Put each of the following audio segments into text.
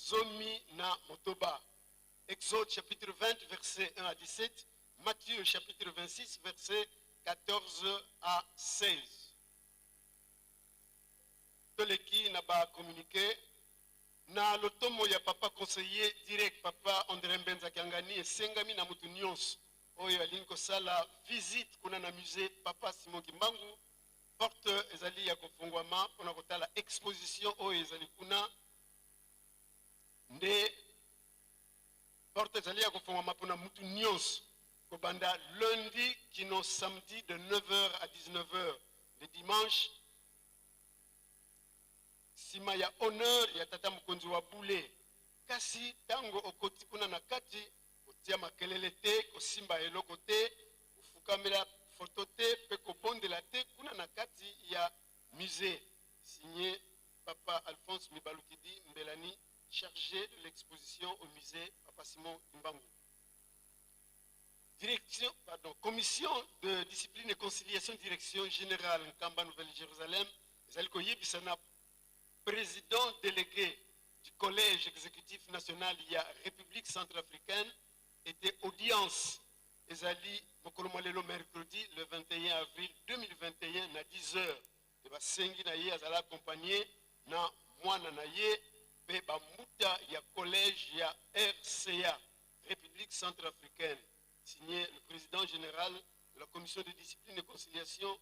zomi na motoba. Exode chapitre 20, verset 1 à 17. Matthieu chapitre 26, verset 14 à 16. Toleki na ba communiqué na lotomo ya papa conseiller direct papa André Mbenza Kiangani esengami na mutu nyonso oyo alingi kosala visite kuna na musée papa Simon Kimbangu. Porte ezali ya kofungwama mpona kotala exposition oyo ezali kuna nde porte ezali ya kofungwama mpona mutu nyonso kobanda lundi kino samedi de 9h à 19h, le dimanche sima ya honneur ya tata mokonzi wa bule. Kasi tango okoti kuna na kati kotia makelele te, kosimba eloko te, kofukamela foto te, pe kobondela te kuna na kati ya musée. Signé papa Alphonse Mibalukidi Mbelani, chargé de l'exposition au musée papa Simon Kimbangu. Direction, pardon, commission de discipline et conciliation, direction générale Nkamba Nouvelle-Jérusalem, Zaliko Yebisana, président délégué du collège exécutif national il y a République centrafricaine, était audience Ezali Mokolomolelo mercredi le 21 avril 2021 à 10h. Et bah sengi na ye azala accompagné na mwana na ye pe ba muta ya collège ya RCA République centrafricaine. Signé le président général de la commission de discipline et conciliation,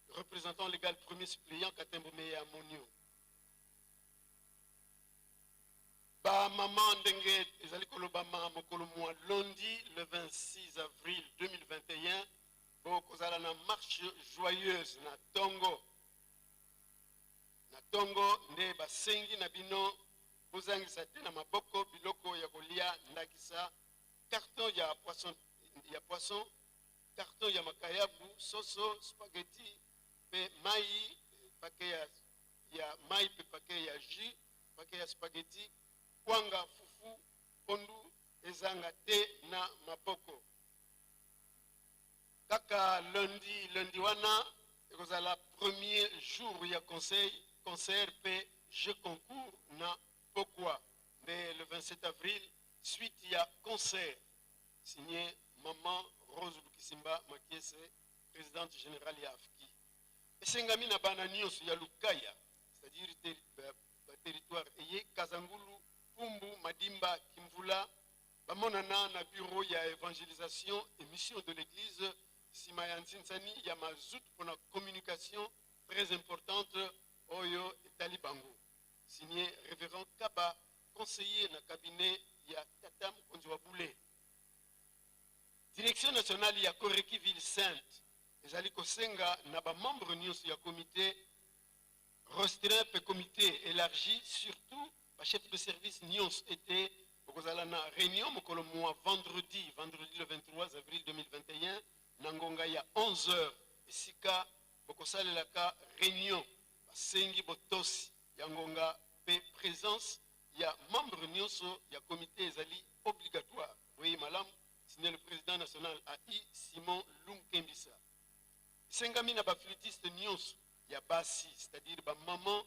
le représentant légal premier suppléant Katembo Meya Monio. Ba maman ndenge ezali kolobama mokolo mwa lundi le 26 avril 2021 bokozala na marche joyeuse na Tongo. Na Tongo nde basengi na bino bozangisa te na maboko biloko ya kolia ndakisa carton ya poisson, carton ya makayabu, soso, spaghetti, pe mai, paquet ya mai pe paquet ya jus, paquet ya spaghetti, kwanga fufu, pondu, ezanga te na maboko. Kaka lundi wana, ekozala premier jour ya concert pe jeu concours na Pokwa. Mais le 27 avril, suite ya concert, signé Maman Rose Lukisimba Makiese, présidente générale ya Afki. Esengami na bananios ya Lukaya, c'est-à-dire territoire eye Kazangulu, Pumbu, Madimba, Kimvula, bamonana na bureau ya évangélisation et mission de l'église Simayantinsani ya mazout pour la communication très importante Oyo et Talibango. Signé révérend Kaba, conseiller na cabinet ya Tatam Konjouaboulé. Direction nationale ya Koreki Ville Sainte, ezali kosenga na ba membre nyonso ya comité restreint pe comité élargi, surtout ba chef de service nyonso était bokozala na réunion mokolo mwa vendredi le 23 avril 2021 na ngonga ya 11h esika bokosalelaka réunion basengi botosi ya ngonga pe présence ya membre nyonso ya comité ezali obligatoire. Oui malam, signé le président national AI Simon Lunkembisa. Sengami na ba flûtiste nyonso ya basi, c'est-à-dire ba maman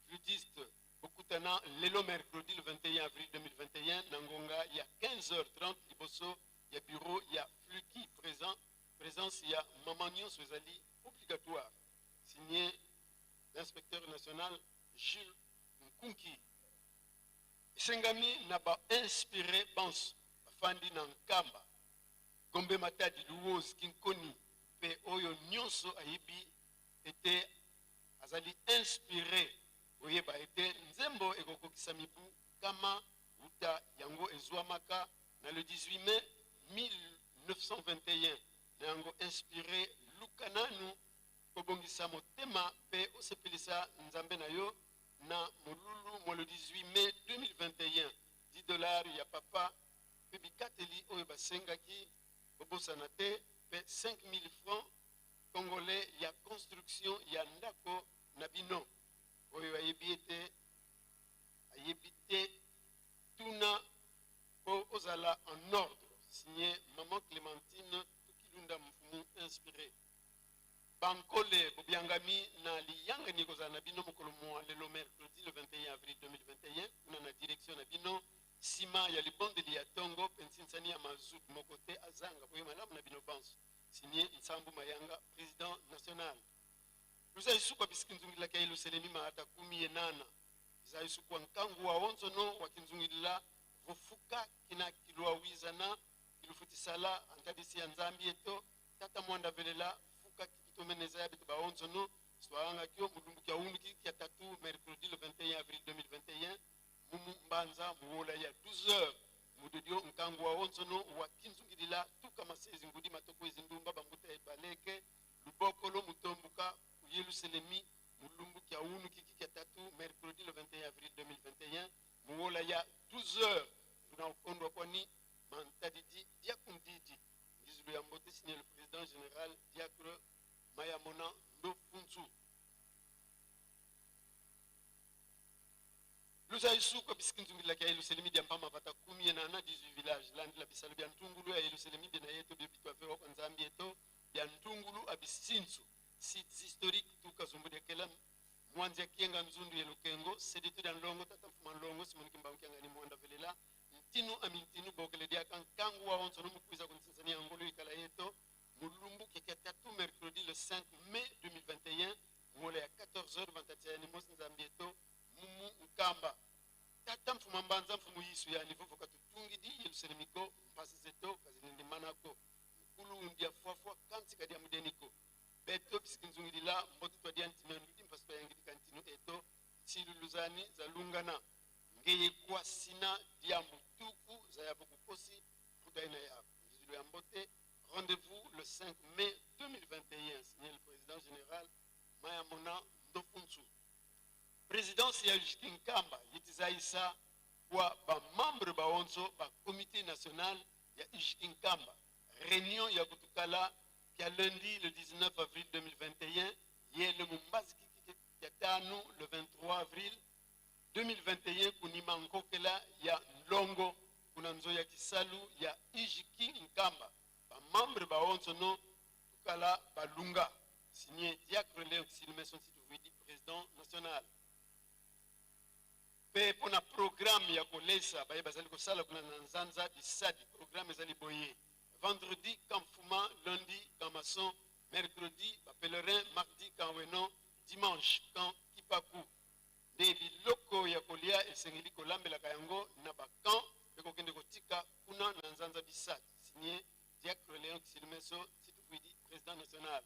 flûtiste bokutana lelo mercredi le 21 avril 2021 na ngonga ya 15h30 liboso ya bureau ya Fluki présence ya maman nyonso ezali obligatoire. Signé l'inspecteur national Jules Nkunki. Sengami na ba inspiré Banso Fandi na Nkamba Gombe Matadi Luoz Kinkoni pe oyo nyonso ayibi était azali inspiré oyeba était nzembo ekokokisa mibu kama uta yango ezwamaka na le 18 mai 1921 na yango inspiré lukananu kobongisa motema pe osepelisa nzambe na yo na molulu mo le 18 mai 2021 $10 ya papa pe bikateli oyo basengaki bobosana te pe 5000 francs congolais ya construction ya ndako na bino oyo ayebi te tuna po ozala en ordre. Signé maman Clémentine Tukilunda Mfumu inspiré. Bankole bobiangami na liyanga ni kozala na bino mokolo mwa lelo mercredi le 21 avril 2021 kuna na direction na bino sima ya libondeli ya tongo pensinsani ya mazut mokote azanga boye malamu na bino banso signé Nsambu Mayanga président national luza isukwa bisikinzungila kya iluselemi maata 18 za isukwa nkangu wa onzono wakinzungila vufuka kina kilwa wizana kilufutisala antadisi ya nzambi eto tata mwanda velela fuka kitomeneza ya bitu ba onzono swanga kyo mudumbu kya uniki kya tatu mercredi le 21 avril 2021 mumu mbanza muwola ya 12h mududio nkangu wa onzono wa kinzungilila tuka masezi ngudi matoko izindumba bambuta ebaleke lubokolo mutombuka Yerusalemi mulumbu kya uniki kya tatu mercredi le 21 avril 2021 muwola ya 12h tunaokondwa kwani mantadidi diakundidi ngizulu ya mbote signé le président général Diacre Mayamona Ndofunzu luza isuko bisikinzungila kya Yerusalemi dia mpama pata 18 village landi la bisalo bya ntungulu ya Yerusalemi bina yeto bibitwa fero kwa nzambi yeto bya ntungulu abisinzu sites historiques tukazumbudekelam mwanzi ya kienga nzundu ya lukengo seditu dan longo tatamfuma longo simoniki mbaukianga ni mwanda velela ntinu amintinu bokele diaka nkangu wa onzo numukwiza kunsinsani ya ngolo ikala yeto mulumbu keke tatu mercredi le 5 mai 2021 mwole ya 14h vantatia ya nimosi nzambieto mumu nkamba tata mfuma mbanza mfumu yisu ya nivuvu katutungi di Yerusalemiko mpasi zeto kazinindi manako mkulu undia fuafua kanti kadia mudeniko beto bisikinzungilila mbote twa dia ntimenuidi mpasi twa yangidi kantinu eto chiluluzani za lungana ngeye kwa sina dia mbutuku za yabu kukosi kudaina ya ngizulu ya mbote rendez-vous le 5 mai 2021 signé le président général Mayamona Ndofunzu présidence ya Ijitinkamba yitizaisa kwa ba membre ba onzo ba comité national ya Ijitinkamba réunion ya kutukala kia lundi le 19 avril 2021 yele mumbazi kia tanu le 23 avril 2021 kunima nkokela ya Ndongo kuna nzo ya kisalu ya Ijiki Nkamba ba membre ba onzo no tukala balunga signé Diacre Léon Silmeson Situvidi président national pe pona programme ya kolesa baye bazali kosala kuna na nzanza bisadi programme ezali boye vendredi Kamfuma, lundi Kamason, mercredi pèlerin, mardi Kanweno, dimanche Kan Kipaku. Debi loko ya kolia esengeli kolambela kayango na bakan bekokende kotika kuna na nzanza bisadi signé Diacre Léon Silmeso Situvidi président national.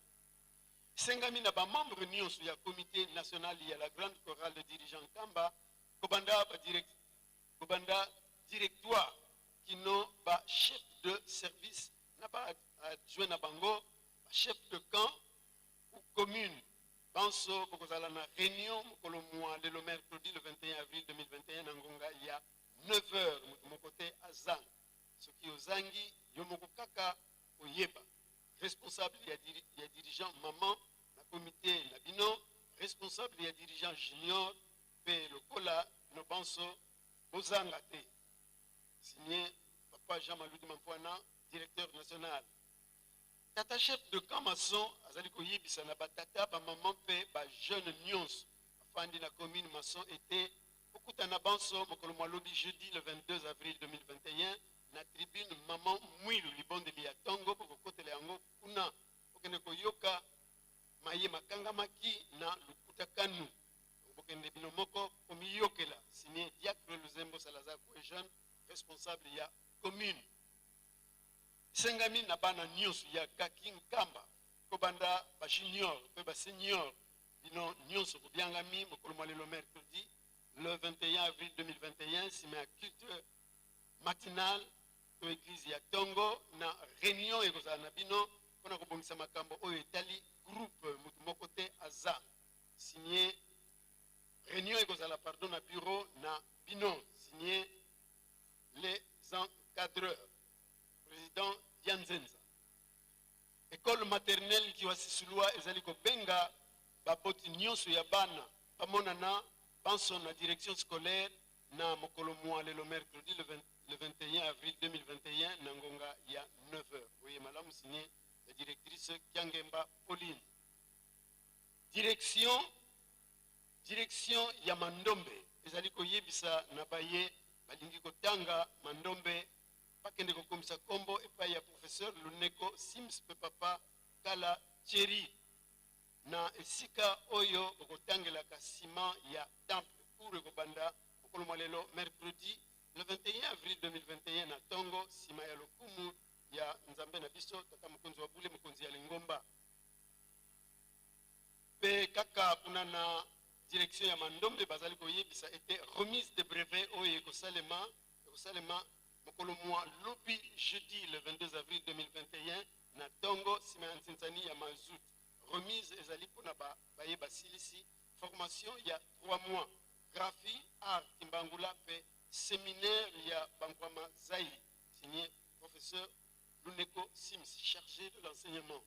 Sengami na ba membre nyonso ya comité national ya la grande chorale de dirigeants Kamba kobanda directoire kino ba chef de service na ba adjoint na bango ba chef de camp ou commune banso kokozala na réunion mokolo mwa le mercredi le 21 avril 2021 na ngonga ya 9h mon côté azang soki ozangi yo moko kaka oyeba responsable ya dirigeant maman na comité na bino responsable ya dirigeant junior pe lokola no banso bozanga te signé Papa Jean-Maloudi Mampoana, directeur national. Tata chef de camp maçon, azaliko yibisa na batata, ba maman pe, ba jeune nyons, afandi na commune maçon était, okuta na banso, mokolo mwalobi jeudi le 22 avril 2021, na tribune maman mwilu libonde liya tongo, poko kote le yango kuna, pokene koyoka, maye makanga maki na lukuta kanu, pokene bino moko, komiyokela, signé Diacre Luzembo Salazar Kouejeune, responsable ya commune sengami na bana nyonso ya kaki Nkamba kobanda ba junior pe ba senior bino nyonso kobiangami mokolo mwa lelo mercredi le 21 avril 2021 sima culte matinal to église ya Tongo na réunion ekozala na bino mpona kobongisa makambo oyo etali groupe mutu moko te aza signé réunion ekozala pardon na bureau na bino signé les encadreurs président Dianzenza école maternelle qui wasisulwa ezali kobenga baboti nyonso ya bana pamonana banso na direction scolaire na mokolo mwa lelo mercredi le 21 avril 2021 na ngonga ya 9h oye malamu signé la directrice Kiangemba Pauline direction ya Mandombe ezali koyebisa na baye balingi kotanga mandombe bakende kokomisa kombo epai ya professeur Luneko Sims pe papa Kala Thierry na esika oyo okotangelaka ciment ya temple pour ekobanda mokolo mwa lelo mercredi le 21 avril 2021 na tongo nsima ya lokumu ya nzambe na biso tata mokonzi wa bule mokonzi ya lingomba pe kaka kuna na direction ya mandombe bazali koyebisa ete remise de brevet oyo ekosalema mokolo mwa lobi jeudi le 22 avril 2021 na tongo nsima ya ntinzani ya mazut remise ezali mpona baye basilisi formation ya 3 mois graphie art timbangula pe séminaire ya bankwama zai signé professeur Luneko Sims chargé de l'enseignement.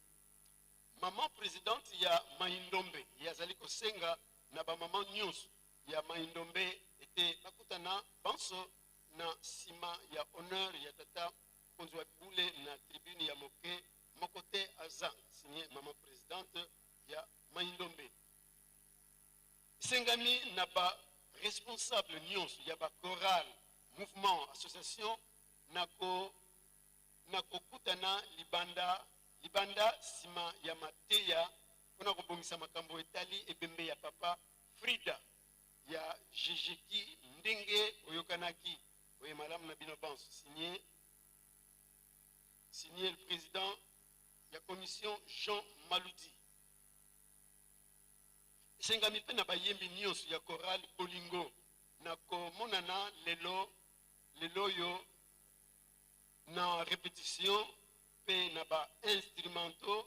Maman présidente ya Maindombe yazali kosenga na ba maman nyonso ya Maindombe ete bakutana banso na sima ya honneur ya tata konzi wa bule na tribune ya moke mokote aza signé maman présidente ya Maindombe. Sengami na ba responsable nyonso ya ba chorale mouvement association nako kutana libanda sima ya mateya mpona kobongisa makambo etali ebembe ya papa Frida ya jejeki ndenge oyokanaki oye malamu na bino banso signé le président ya commission Jean Maloudi. Sengami mpe na bayembi nyonso ya chorale bolingo na komonana lelo yo na répétition pe na ba instrumentaux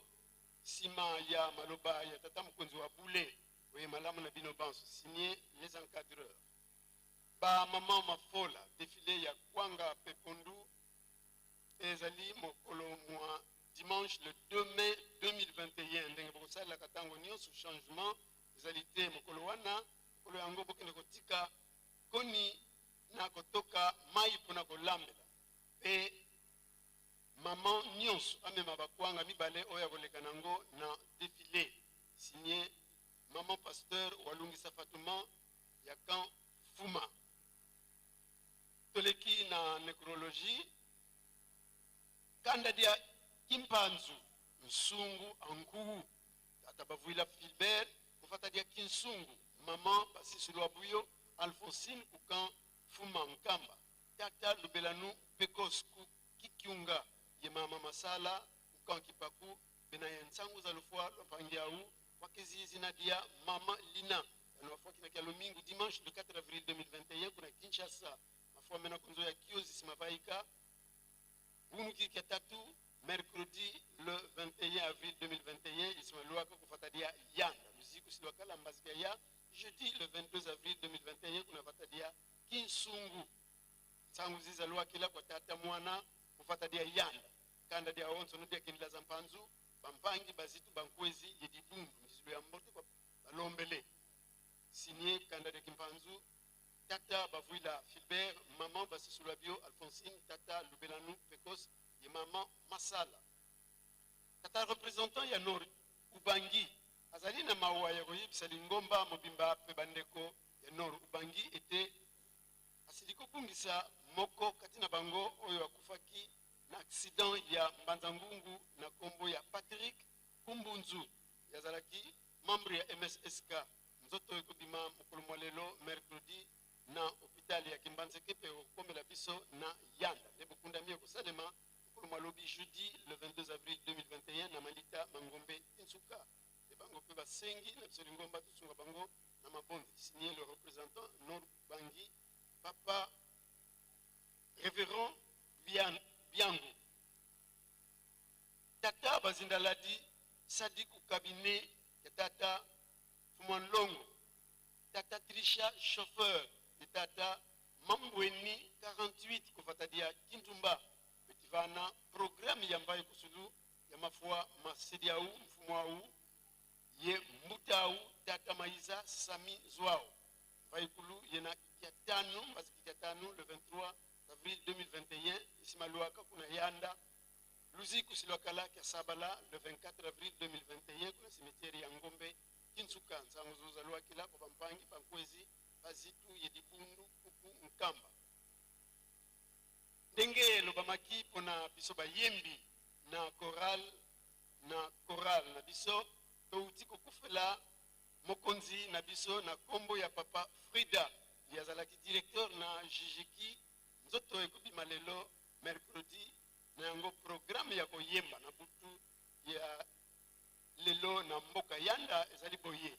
sima ya maloba ya tata mokonzi wa bule oye malamu na bino banso signé les encadreurs. Ba maman mafola défilé ya kwanga pe pondu ezali mokolo mwa dimanche le 2 mai 2021 ndenge bokosalelaka ntango nyonso changement ezali te mokolo wana mokolo yango bokende kotika koni na kotoka mai mpona kolambela pe maman nyonso amema bakwanga mibale oyo akoleka nango na défilé signé maman pasteur walungisa fatuma ya kan fuma. Toleki na nécrologie kanda dia kimpanzu nsungu ankuhu tata bavuila Filbert kufata dia kinsungu maman basisulwa buyo Alphonsine kukan fuma nkamba tata lubelanu pekosku kikiunga ye mama masala kukan kipaku bena yensangu za lufwa lopangiau wakizizi na dia mama Lina anofwa kinakia lomingu dimanche le 4 avril 2021 kuna Kinshasa mafua mena kunzo ya kiozi simavaika unuki kia tatu mercredi le 21 avril 2021 isimaluaka kufata dia yanda musiku silwaka la mbazika ya jeudi le 22 avril 2021 kuna fata dia kinsungu sangu ziza lwa kila kwa tata mwana kufata dia yanda kanda dia onso no dia kinila za mpanzu bampangi bazitu bankwezi yedibundu mzilu ya mbote kwa balombele signé kanda dia kimpanzu tata bavuila Filbert maman basisulabio Alphonsine tata lubelanu pekos ye maman masala tata représentant ya nord ubangi azali na mawa ya koyebisa lingomba mobimba pe bandeko ya nord ubangi ete asiliko kungisa moko kati na bango oyo akufaki na accident ya mbanzangungu na kombo ya Patrick Kumbunzu yazalaki membre ya MSSK nzoto ekobima mokolo mwa lelo mercredi na hôpital ya Kimbanzeke pe okomela biso na yanda lebukunda mie kosalema mokolo mwa lobi jeudi le 22 avril 2021 na Malita Mangombe Insuka bango pe basengi na biso lingomba tusunga bango na mabondi signé le représentant Nord Bangi papa révérend Biango tata bazindaladi Sadiku cabinet ya tata Fumanlongo tata Trisha chauffeur de tata Mambweni 48 kufatadia Kintumba betivana programme ya mbaye kusulu ya mafua masediau mfumo au ye mutau tata Maiza Sami Zwao Vaikulu yena kiatano mazikitano le 23 avril 2021 isimaluaka kuna yanda luziku silokala kia sabala le 24 avril 2021 kuna cimetière ya Ngombe Kinsuka nsangu zalua kila kwa pampangi pankwezi bazitu yedibundu kuku nkamba biso bayembi na choral na biso touti kokufela mokonzi na biso na kombo ya papa Frida yazalaki directeur na Jijiki nzoto ekobima lelo mercredi na yango programme ya koyemba na butu ya lelo na mboka yanda ezali boye.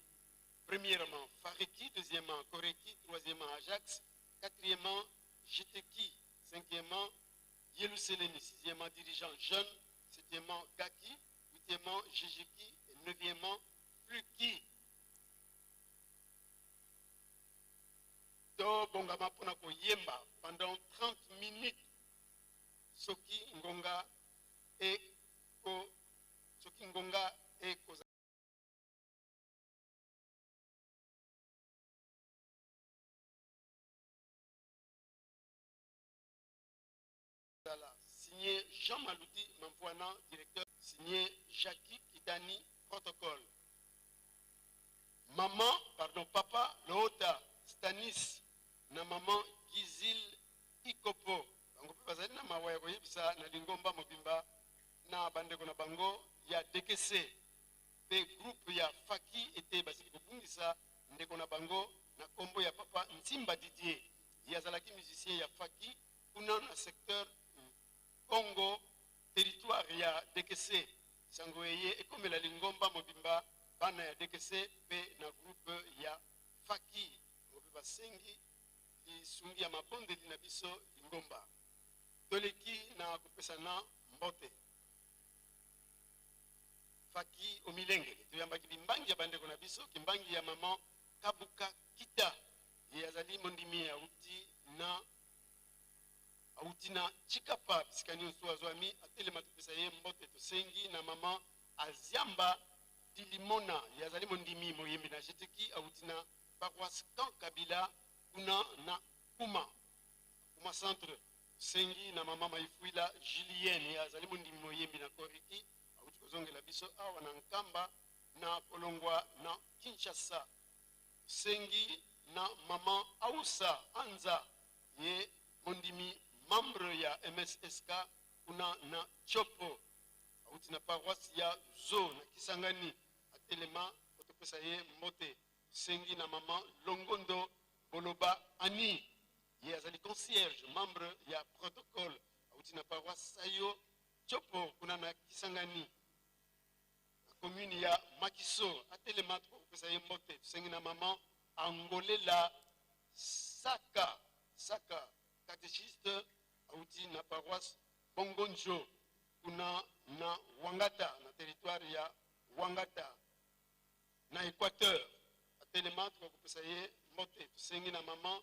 Premièrement Fariki, deuxièmement Koreki, troisièmement Ajax, quatrièmement Jiteki, cinquièmement Yeluseleni, sixièmement dirigeant jeune, septièmement Gaki, huitièmement Jijiki et neuvièmement Pluki. To bongama pona ko yemba pendant 30 minutes soki ngonga e ko signé Jean Maloudi Mampoana, directeur, signé Jackie Kitani, protocole. Papa Lota Stanis, na maman Gizil Ikopo. Bango pe bazali na mawaya ko yebisa na lingomba mobimba na bandeko na bango ya DKC. Pe groupe ya Faki ete basili kobungisa ndeko na bango na kombo ya papa Ntimba Didier. Yazalaki musicien ya Faki kuna na secteur Congo territoire ya DKC. Sango eye ekomela lingomba mobimba bana ya DKC pe na groupe ya Faki. Mobiba sengi lisungi ya mabonde na biso lingomba. Toleki na kopesa na mbote. Faki omilenge. Tuyambaki bimbangi ya bandeko na biso, kimbangi ya maman Kabuka Kita. Yazali mondimi ya auti na Chikapa bisikani uswazwami atelema tupesa ye mbote tosengi na maman Aziamba Tilimona yazali mondimi moyembi na jeteki auti na paroisse Kan Kabila kuna na Kuma centre sengi na maman Maifuila Julienne yazali mondimi moyembi na Koriki auti kozongela biso awa na Nkamba na Kolongwa na Kinshasa sengi na maman Ausa Anza ye mondimi membre ya MSSK kuna na Chopo auti na paroisse ya Zo na Kisangani atelema otopesa ye mbote sengi na maman Longondo Boloba Ani ye azali concierge membre ya protocole auti na paroisse Sayo Chopo kuna na Kisangani na commune ya Makiso atelema otopesa ye mbote sengi na maman Angolela Saka catéchiste auti na paroisse Bongonjo kuna na Wangata na territoire ya Wangata na Équateur atelema tukopesa ye mbote tusengi na maman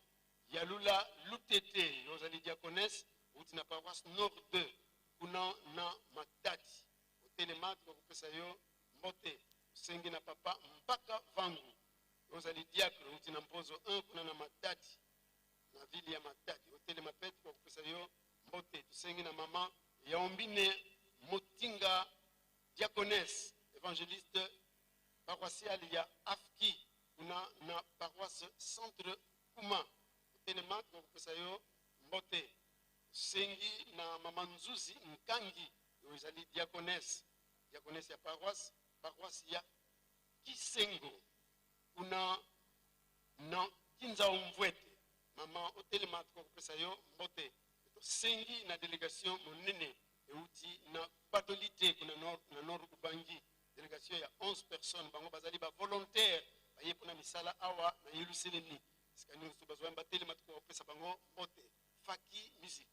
Yalula Lutete yozali diaconesse auti na paroisse Nord 2 kuna na Matadi atelema tukopesa yo mbote tusengi na papa Mpaka Vangu yozali diacre auti na Mpozo 1 kuna na Matadi na ville ya Matadi otelema pete kwa kupesa yo mbote tusengi na mama Yaombine Motinga diaconesse évangéliste paroissiale ya Afki kuna na paroisse centre Kuma otelema kwa kupesa yo mbote tusengi na mama Nzuzi Nkangi yozali diaconesse ya paroisse ya Kisengo kuna na Kinza Umvwete maman otelema tukopesa yo mbote sengi na délégation monene euti na Badolite kuna na nord Ubangi délégation ya 11 personnes bango bazali ba volontaire baye pona misala awa na Yeluseleni sikani nso bazwamba telema tukopesa bango mbote Faki musique.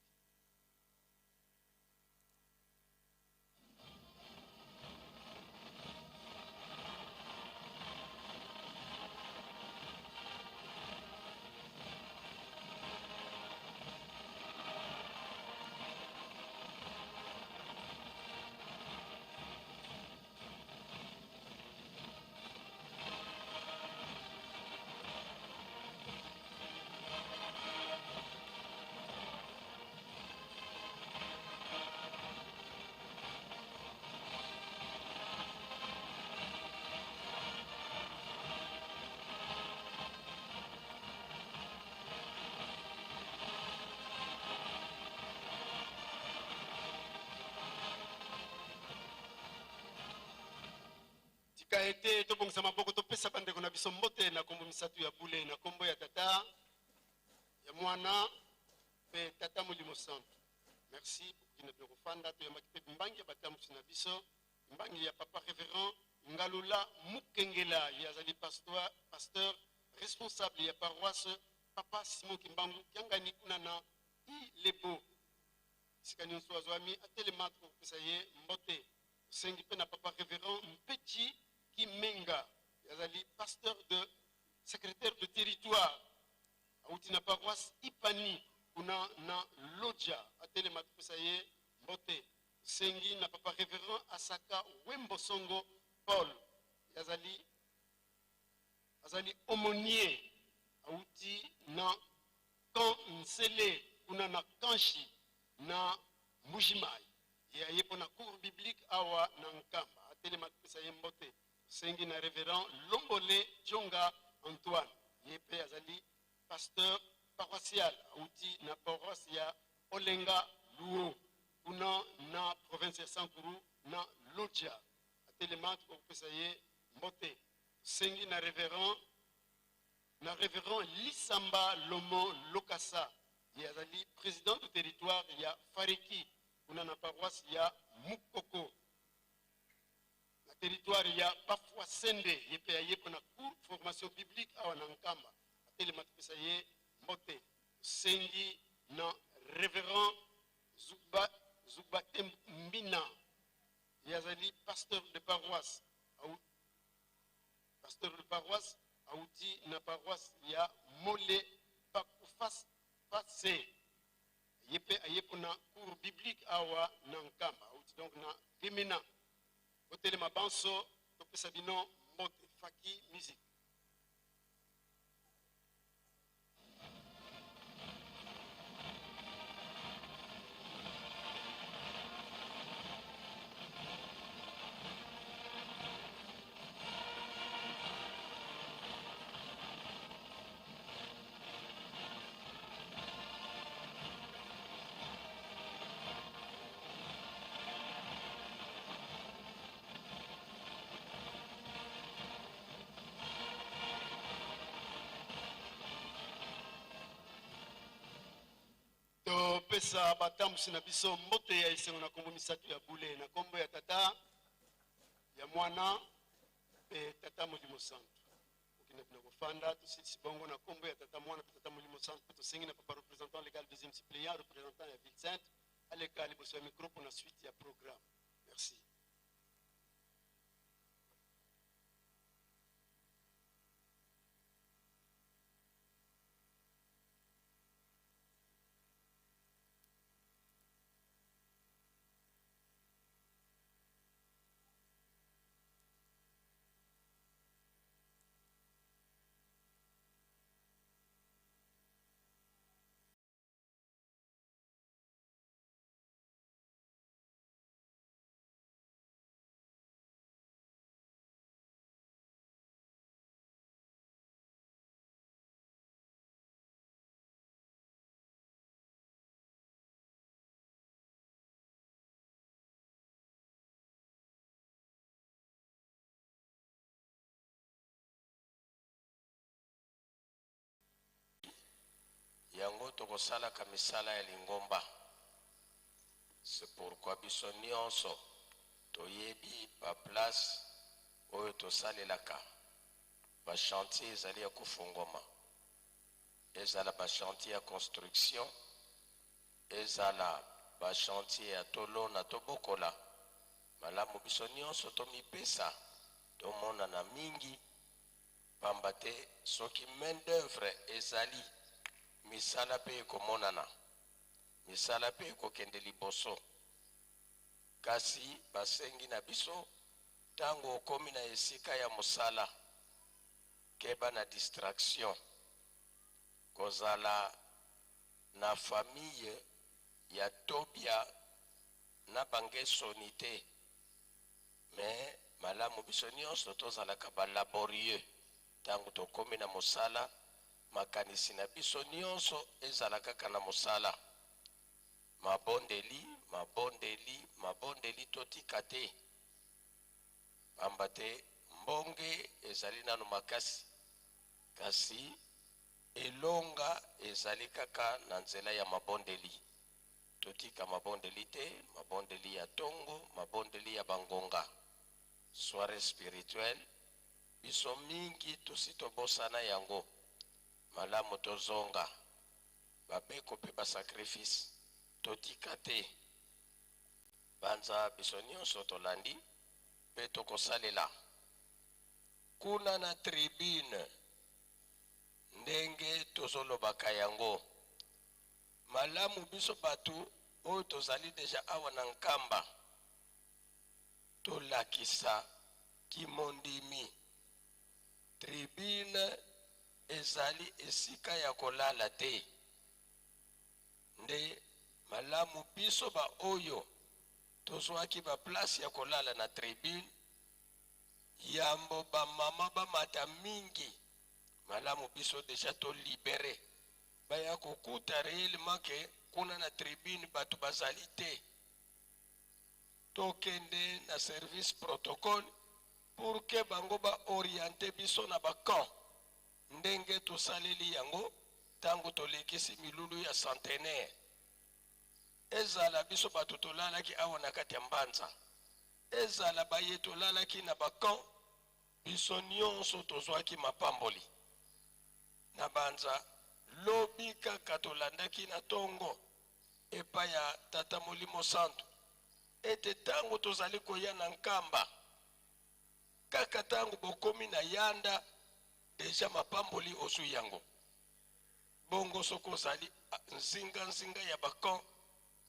tika ete tobongisa maboko topesa bandeko na biso mbote na kombo misatu ya bule na kombo ya tata ya mwana pe tata molimo santo. Merci pour kina kofanda to yamaki pe mbangi batamu na biso mbangi ya papa révérend Ngalula Mukengela yazali pasteur responsable ya paroisse papa Simon Kimbangu kiangani kuna na Ilebo sikani swazwami atelema ko pesaye mbote sengi pe na papa révérend Mpeti Kimenga yazali pasteur de secrétaire de territoire auti na paroisse Ipani kuna na Lodja atelema ko pesaye mbote sengi na papa révérend Asaka Wembo Songo Paul yazali aumônier auti na Kansele kuna na Kanshi na Mujimai ya yepo na cours biblique awa na Nkamba atelema pesa yembote sengi na révérend Lombole Jonga Antoine yepe yazali pasteur paroissial auti na paroisse ya Olenga Luo kuna na province ya Sankuru na Lodja atelema pesa yembote sengi na révérend Lisamba Lomo Lokasa yazali président du territoire ya Fariki kuna na paroisse ya Mukoko na territoire ya Pafwa Sende yepe ya yepo na cours formation biblique awa na Nkamba atelema pesa ye mbote sengi na révérend Zuba Mbina yazali pasteur de paroisse auti na paroisse ya Mole Pakufas Passe yepe ayepo na cours biblique awa na Nkamba auti donc na Gemena hôtel Mabanso topesa bino mbote faki musique. Pesa batambusi na biso mbote ya esengo na kombo misatu ya bule na kombo ya tata ya mwana pe tata molimo santo okina bina kofanda tosisi bongo na kombo ya tata mwana pe tata molimo santo pe tosengi na papa représentant légal deuxième suppléant représentant ya ville sainte aleka liboso ya micro pour la suite ya programme. Merci. yango tokosala ka misala ya lingomba. C'est pourquoi biso nyonso toyebi pa place oyo tosalelaka ba chantier ezali ya kufungoma, ezala ba chantier ya construction, ezala ba chantier ya tolona tobokola malamu biso nyonso tomipesa tomona na mingi pamba te soki main d'œuvre ezali misala pe komonana, misala pe kokende liboso. Kasi basengi na biso tango okomi na esika ya mosala keba na distraction, kozala na famille ya tobia na bangesoni te, mais malamu biso nyonso tozalaka balaborieux tango tokomi na mosala. Makanisi na biso nyonso ezala kaka na mosala. Mabondeli totika te pamba te mbonge ezali nanu makasi kasi elonga ezali kaka na nzela ya mabondeli. Totika mabondeli te, mabondeli ya tongo, mabondeli ya bangonga. Soirée spirituelle biso mingi tositobosana yango malamu tozonga babeko pe basacrifice totika te banza biso nyonso tolandi pe tokosalela kuna na tribune ndenge tozolobaka yango malamu biso batu oyo tozali deja awa na nkamba tolakisa kimondimi. Tribune ezali esika ya kolala te nde malamu biso ba oyo tozwaki ba place ya kolala na tribune yambo ba mama ba mata mingi malamu biso deja to libere baya kokuta réellement ke kuna na tribune batu bazali te tokende na service protocole pour que bango ba orienter biso na ba camp ndenge tosaleli yango tango tolekisi milulu ya centenaire ezala biso batu tolalaki awa na kati ya mbanza ezala baye tolalaki na ba camp biso nyonso tozwaki mapamboli na banza lobi kaka tolandaki na tongo epa ya tata Molimo Santo ete tango tozali koya na nkamba kaka tango bokomi na yanda deja mapamboli osu yango bongo soko zali nzinga ya bakan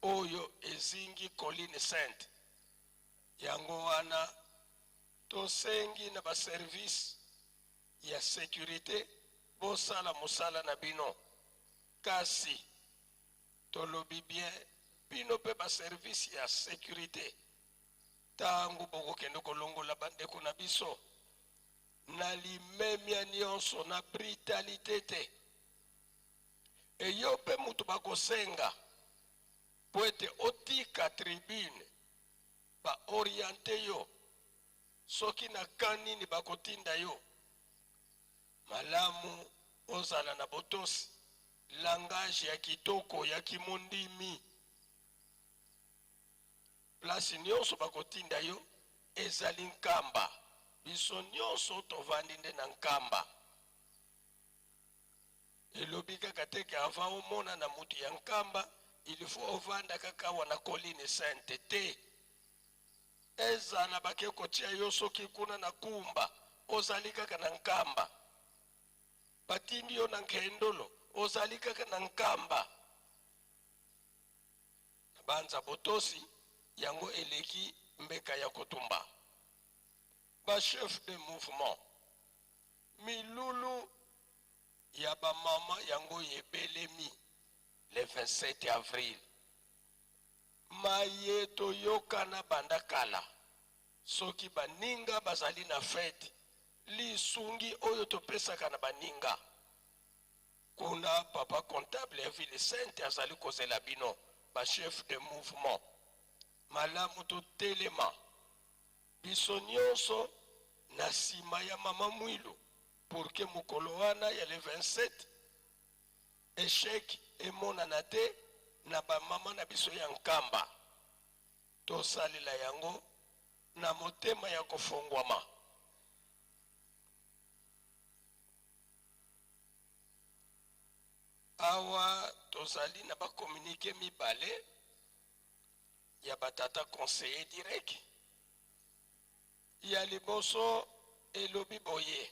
oyo ezingi Colline Sainte yango wana tosengi na baservice ya sécurité bosala mosala na bino kasi tolobi bien bino pe baservice ya sécurité tango bokokende kolongola bandeko na biso na limemia nyonso na brutalité te eyo pe mutu bakosenga po ete otika tribune baoriente yo soki na kanini bakotinda yo malamu ozala na botosi langage ya kitoko ya kimondimi place nyonso bakotinda yo ezali nkamba biso nyonso tovandi nde na nkamba elobi kaka teke avant omona na mutu ya nkamba il faut ovanda kaka wana Colline Sainte te ezala bake kotia yo soki kuna na kumba ozali kaka na nkamba batindi yo na nkendolo ozali kaka na nkamba banza botosi yango eleki mbeka ya kotumba ba chef de mouvement milulu ya ba mama yango yebelemi le 27 avril maye toyokana banda kala soki baninga bazali na fete lisungi oyo topesaka na baninga kuna papa comptable ya ville sainte azali kozela bino ba chef de mouvement malamu totelema biso nyonso na nsima ya mama mwilu pour que mokolo wana ya le 27 échec emonana te na bamama na biso ya nkamba tosalela yango na motema ya kofongwama awa tozali na bakomunike mibale ya batata conseiller direct ya liboso elobi boye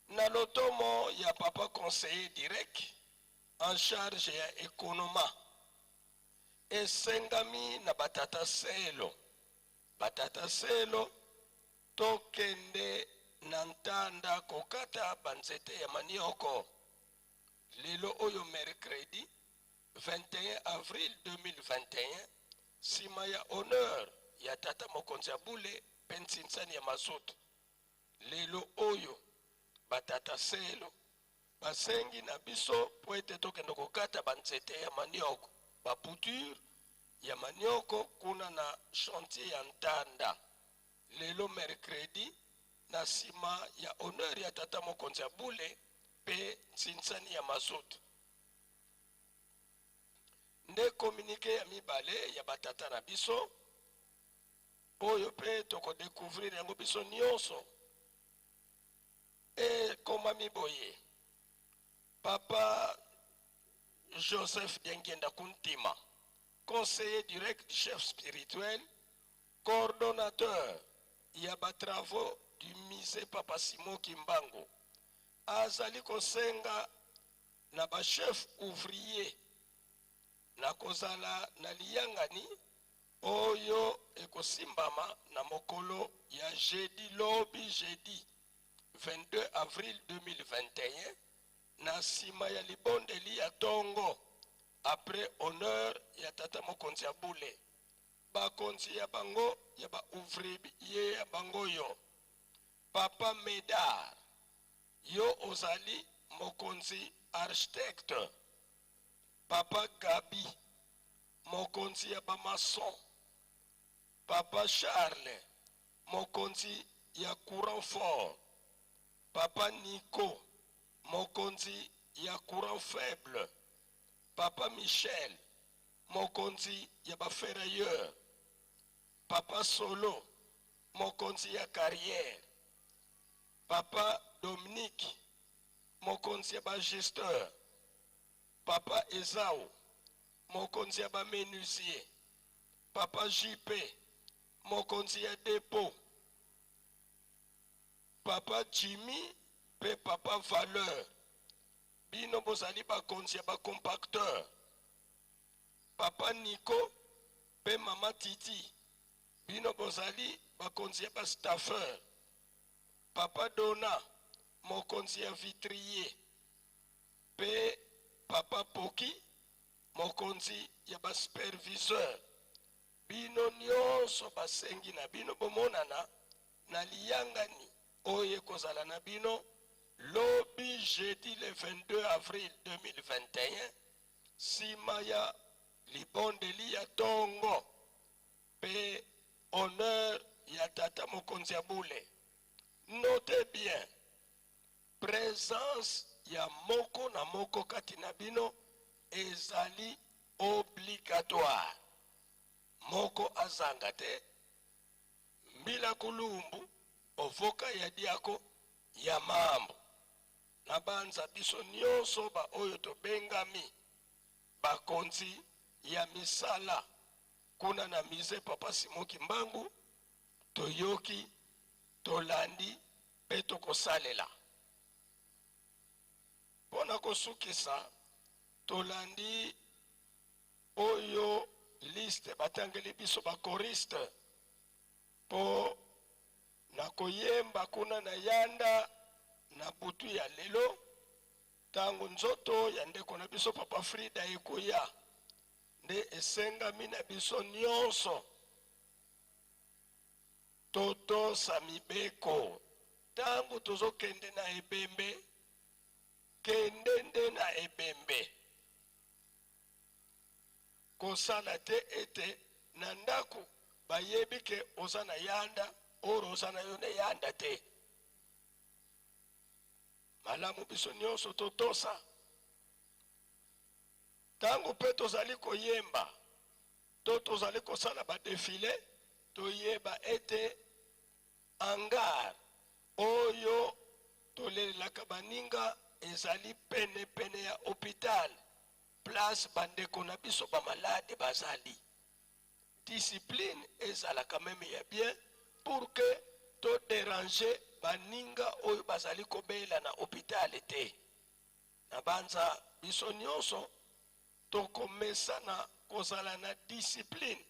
na lotomo ya papa conseiller direct en charge ya ekonoma esengami na batata selo tokende na ntanda kokata banzete ya manioko lelo oyo mercredi 21 avril 2021 sima ya honneur ya tata mokonzi ya bule pensinsani ya mazoto lelo oyo batata selo basengi na biso po ete tokende kokata banzete ya manioko baputure ya manioko kuna na chantier ya ntanda lelo mercredi na sima ya honneur ya tata mokonzi ya bule pe ntsinsani ya mazutu. Nde communiqué ya mibale ya batata na biso oyo pe toko découvrir yango biso nyonso e koma miboye. Papa Joseph Diengenda Kuntima, conseiller direct du chef spirituel, coordonnateur yaba travaux du musée Papa Simon Kimbangu, azali kosenga na ba chef ouvrier na kozala na liyangani oyo ekosimbama na mokolo ya jeudi lobi jeudi 22 avril 2021 na sima ya libondeli ya tongo après honneur ya tata mokonzi ya bule. Bakonzi ya bango ya ba ouvrier ya bango yo Papa Medar, yo ozali mokonzi architecte. Papa Gabi, mokonzi ya ba maçon. Papa Charles, mokonzi ya courant fort. Papa Nico, mokonzi ya courant faible. Papa Michel, mokonzi ya ba ferrailleur. Papa Solo, mokonzi ya carrière. Papa Dominique, mokonzi ya ba gesteur. Papa Ezao, mokonzi ya ba menuisier. Papa JP, mokonzi ya dépôt. Papa Jimmy pe Papa Valeur, bino bozali bakonzi ya ba compacteur. Papa Nico pe Mama Titi, bino bozali bakonzi ya ba staffeur. Papa Dona, mokonzi ya vitrier. Pe Papa Poki, mokonzi ya ba superviseur. Bino nyonso basengi na bino bomonana na liyangani oye kozala na bino lobi jeudi le 22 avril 2021 sima ya libondeli ya tongo pe honneur ya tata mokonzi ya bule. Notez bien, présence ya moko na moko kati na bino ezali obligatoire. Moko azanga te, mbila kulumbu ovoka ya diako ya mambo. Na banza biso nyonso ba oyo to bengami bakonzi ya misala kuna na mize Papa Simon Kimbangu, toyoki tolandi pe tokosalela. Pona kosukisa tolandi oyo liste batangeli biso ba choriste po na koyemba kuna na yanda na butu ya lelo tangu nzoto ya ndeko na biso Papa Frida ekoya nde esengami na biso nyonso toto sa mibeko tangu tozokende na ebembe kende nde na ebembe kosala te ete na ndako bayebi ke oza na yanda oro oza na yo ne yanda te. Malamu biso nyonso totosa tango pe tozali koyemba to tozali kosala badefile toyeba ete hangar oyo tolelelaka baninga ezali pene pene ya hôpital place bandeko na biso ba malade bazali. Discipline ezalaka même ya bien pour que to déranger baninga oyo bazali kobela na hôpital te. Na banza biso nyonso tokomesa na kozala na discipline.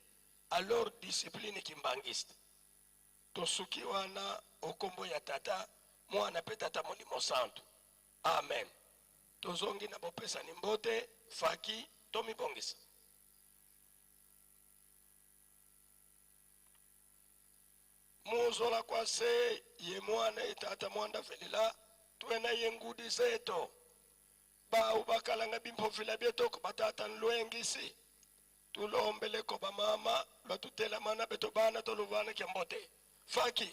Alors discipline kimbangiste tosuki wana okombo ya tata mwana pe tata molimo santo. Amen. Tozongi na bopesa ni mbote faki tomibongisa. Muzola kwa se ye mwana itata mwanda velila tuena yengudi zeto ba ubakalanga bimpofila bieto batata nlwengisi tulombele ko ba mama lwatutela mana beto bana toluvana kyambote faki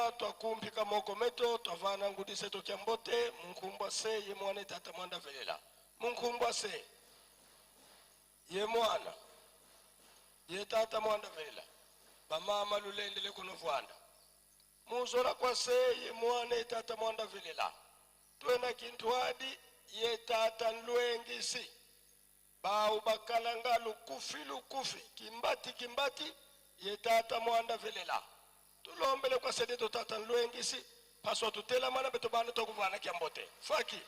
bika twakumpika moko meto twavana ngudise tokyambote munkumbwa se ye mwana tata mwanda velela munkumbwa se ye mwana ye tata mwanda velela bamama lulendele kuno vwanda muzola kwa se ye mwana tata mwanda velela twena kintwadi ye tata nlwengisi bau bakalanga lukufi kimbati ye tata mwanda velela tulombele kwa sede to tata nlwengisi paswa tutela mana beto bana to kuvana kyambote faki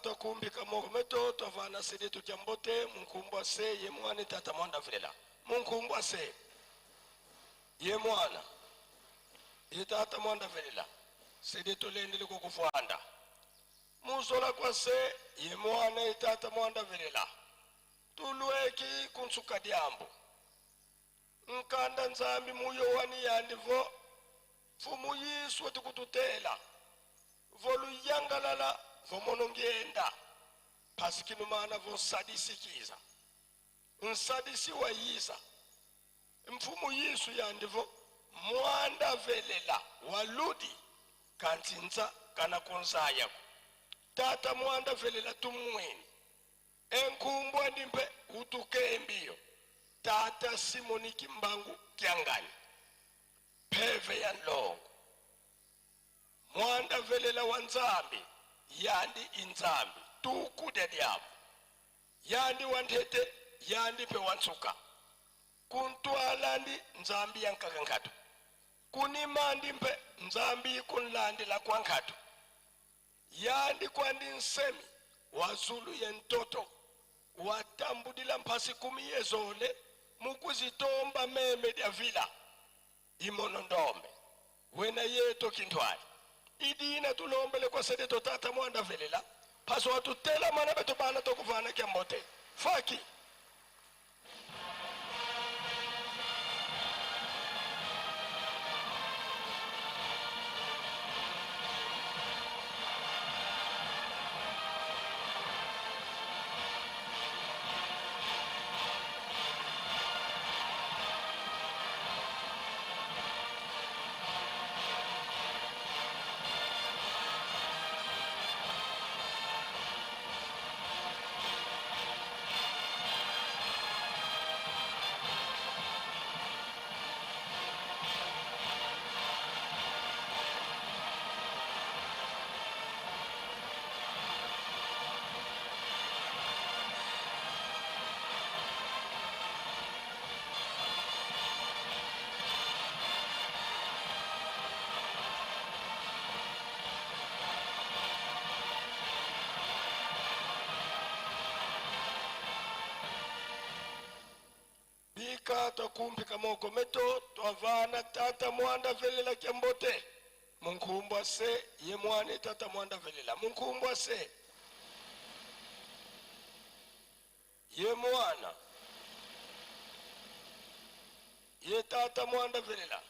twakumbika moko meto twavana sede tukyambote munkumbwa se ye mwana tata mwanda velela munkumbwa se ye mwana ye tata mwanda velela sede tolendele kukuvwanda muzola kwa se ye mwana ye tata mwanda velela tulweki kunsuka dyambo nkanda nzambi muyo wani yandivo fumu yiswe tukututela voluyangalala vomonongenda pasikinu mana vosadisikiza nsadisi wa yiza mfumu yisu yandivo mwanda velela waludi kantinza kana konzaya tata mwanda velela tumweni enkumbwa ndimpe utukembiyo tata simoniki mbangu kyangani peve ya nlongo mwanda velela wa nzambi yandi inzambi tukude dyabo yandi wandete yandi pe wansuka kuntwalandi nzambi yankakankatu kunimandi mpe nzambi kunlandi la kwankatu yandi kwandi nsemi wazulu yentoto watambudila mpasi 10 yezole mukuzitomba meme dya vila imonondombe wena yeto kintwali idina tulombele kwa sede to tata mwanda velela paso watutela mana beto bana to kuvana kyambote faki twakumpika moko meto twavana tata mwanda velela kyambote munkumbwa se ye mwana tata mwanda velela munkumbwa se ye mwana ye tata mwanda velela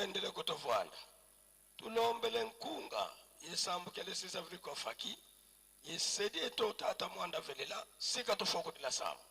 endele kutovwanda tulombele nkunga yesambukele sisa vilikofaki yesedi eto tata mwanda velela sika tufokutila samu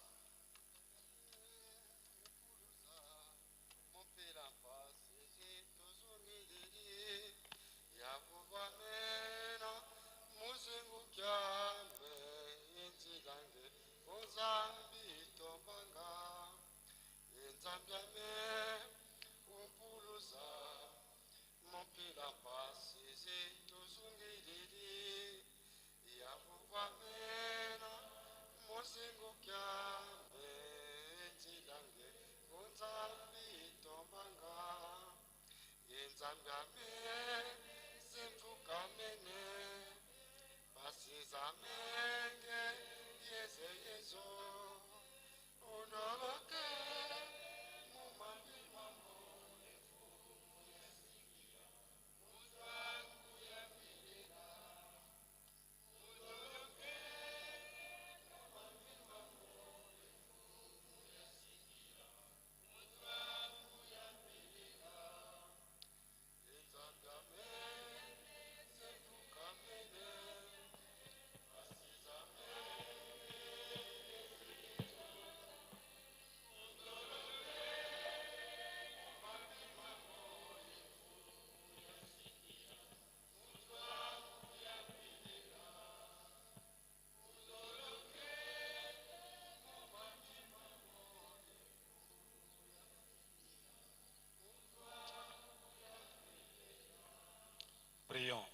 Prions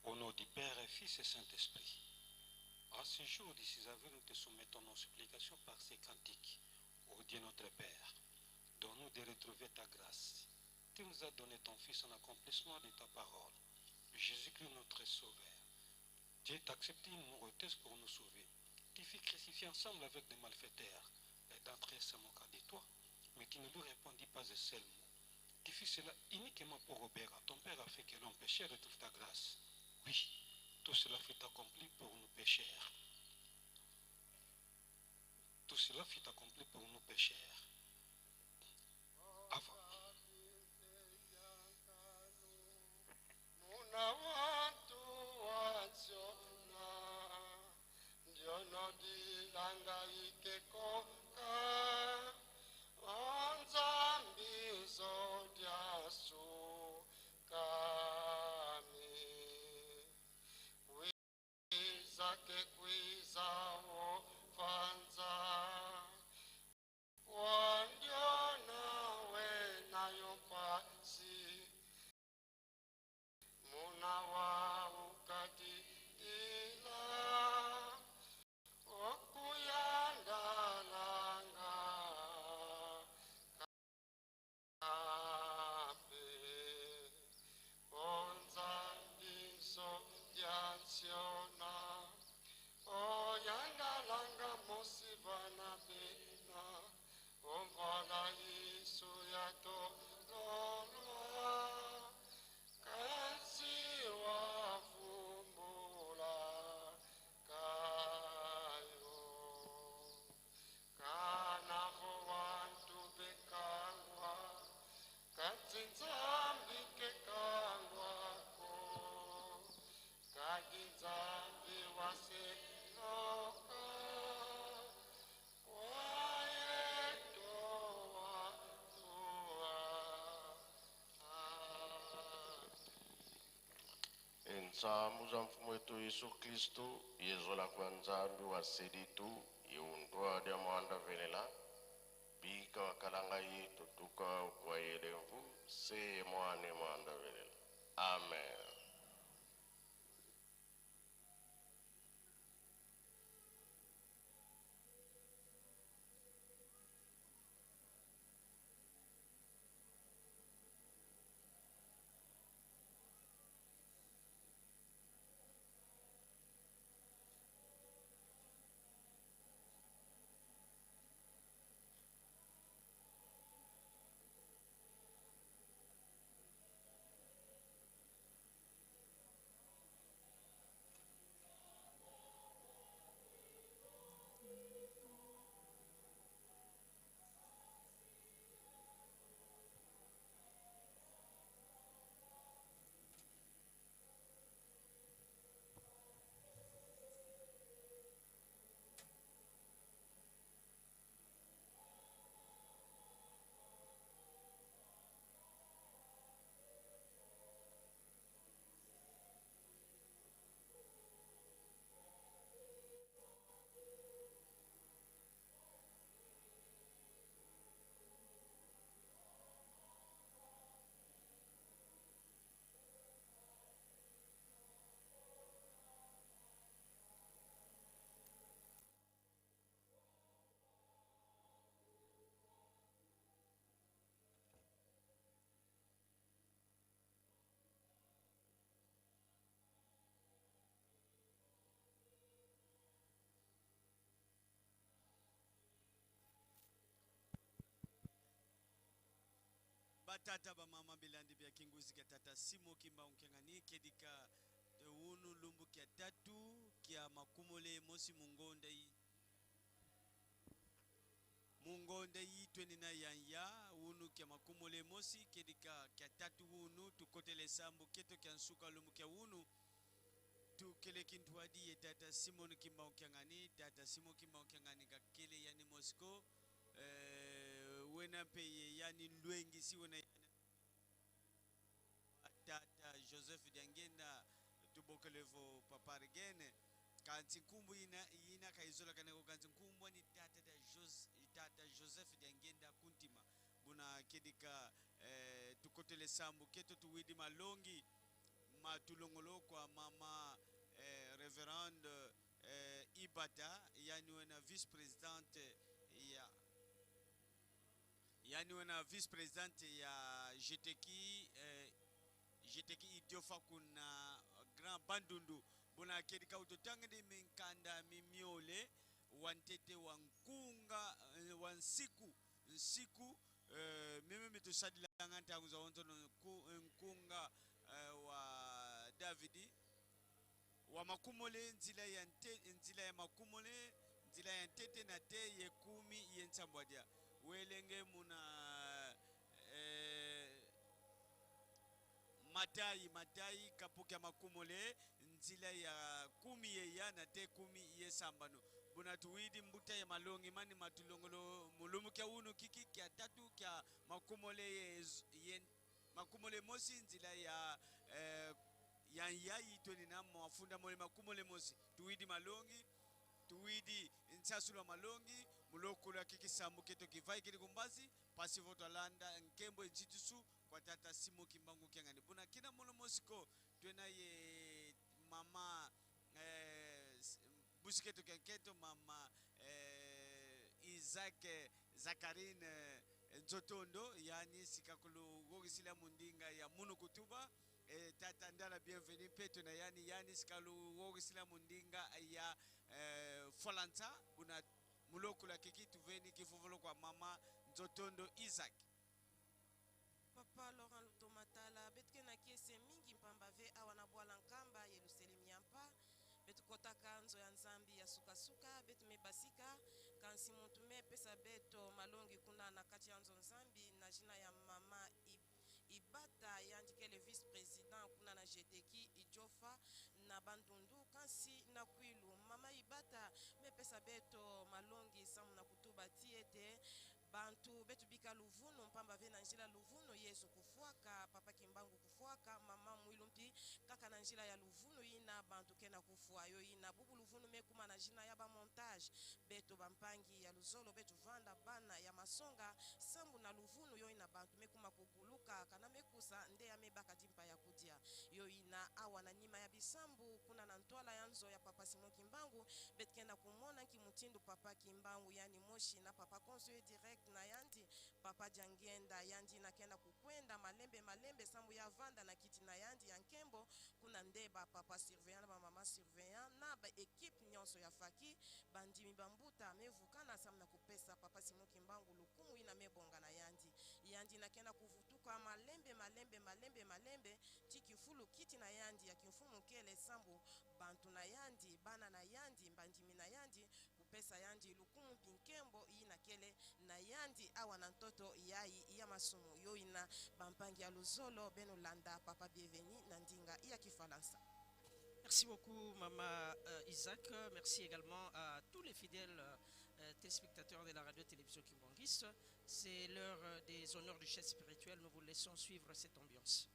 au nom du Père et Fils et Saint-Esprit. En ce jour du 6 avril, nous te soumettons nos supplications par ces cantiques. Ô Dieu notre Père, donne-nous de retrouver ta grâce. Tu nous as donné ton Fils en accomplissement de ta parole. Jésus-Christ notre Sauveur. Dieu t'a accepté une moureuse pour nous sauver. Tu fus crucifié ensemble avec des malfaiteurs. Et d'entrée se moqua de toi, mais tu ne lui répondis pas un seul mot. Tu fis cela uniquement pour Robert. Ton Père a fait que l'homme pécheur retrouve ta grâce. Oui, tout cela fut accompli pour nous pécheurs. Tout cela fut accompli pour nous pécheurs. Avant. Nzamu za mfumo wetu Yesu Kristo yezola kwa nzambi wa seditu yeundwa dia mwanda velela bika wakalanga yetu tuka kwa yelemvu se mwane mwanda velela. Amen. batata ba mama bilandi bya kinguzi ka tata simo kimba unkengani kedika unu lumbu kia tatu kia makumole mosi mungonda yi 29 yanya unu kia makumole mosi kedika kia tatu unu tukotele sambu keto kia nsuka lumbu kia unu tukele kintuadi ye tata simon kimba unkengani tata simo kimba unkengani ka kele yani Moscow wena peye yani ndwengi si wena tata Joseph Diangenda tubokelevo paparigene kanti nkumbu ina kaizola kaneko kanti nkumbu ni tata Joseph Diangenda kuntima buna kedika tukotele sambu keto tuwidi malongi matulongolo kwa mama reverend Ibata yani wena vice presidente ya yani wana vice president ya JTK idiofa kuna grand bandundu bona kedika utotangende minkanda mimiole wantete wankunga wansiku mimi mitusadila nganta kuza wonto nkunga wa Davidi wa makumole nzila ya makumole nzila ya ntete na te ye kumi yensambwadia welenge muna matai kapuka makumole nzila ya kumi ye ya na te kumi ye sambano buna tuwidi mbuta ya malongi mani matulongolo mulumu kia unu kiki kia tatu kia makumole mosi nzila ya yayi tweni na mwafunda mole makumole mosi tuwidi malongi tuwidi nsasula malongi mulokula kiki sambu keto kivai kili kumbazi pasi voto landa nkembo nchitusu kwa tata simo kimbangu kiangani buna kina molo mosiko tuena ye mama busiketo kenketo mama Isaac Zakarine Nzotondo yani sikakulu gogisila mundinga ya munu kutuba tata ndala bienvenue peto na yani sikalu wogisila mundinga ya Folanta buna mulokula kiki tuveni kifuvolo kwa mama Nzotondo Isaac Papa Laurent Lutomatala betke na kiese mingi mpamba ve awana bwala nkamba yeluseli miampa betu kotaka nzo ya nzambi ya sukasuka betu mebasika kansi muntu me pesa beto malongi kuna na kati ya nzo nzambi na jina ya mama Ibata yandikele vice président kuna na jeteki ijofa na bandundu kansi na kwilu mama Ibata me pesa beto malongi samu na kutuba tiete bantu betu bika luvunu mpamba ve na njila luvunu yesu kufuaka papa kimbangu kufuaka mama mwilumpi kaka na njila ya luvunu ina bantu kena kufua yo ina bubu luvunu mekuma na jina ya ba montage betu bampangi ya luzolo betu vanda bana ya masonga sambu na luvunu yo ina bantu mekuma kuguluka kana mekusa nde ya mebaka dimpa ya kudia yo ina awa na nima ya bisambu kuna na ntwala ya nzo ya papa Simon Kimbangu betu kena kumona kimutindu papa Kimbangu yani moshi na papa conseiller direct na yandi papa Jangenda yandi na kenda kukwenda malembe sambu ya vanda na kiti na yandi ya nkembo kuna ndeba papa surveillant na mama surveillant na ba equipe nyonso ya faki bandimi bambuta mevukana sambu na kupesa papa Simon Kimbangu lukumu ina mebonga na yandi na kenda kuvutuka malembe tiki fulu kiti na yandi ya kimfumu kele sambu bantu na yandi bana na yandi bandimi na yandi kupesa yandi lukumu pinkembo ina kele na yandi awa na ntoto yayi ya masumu yo ina bampangi ya luzolo benolanda papa bienvenue na ndinga ya kifalansa. Merci beaucoup Mama Isaac, merci également à tous les fidèles téléspectateurs de la radio-télévision Kimbangis. C'est l'heure des honneurs du chef spirituel, nous vous laissons suivre cette ambiance.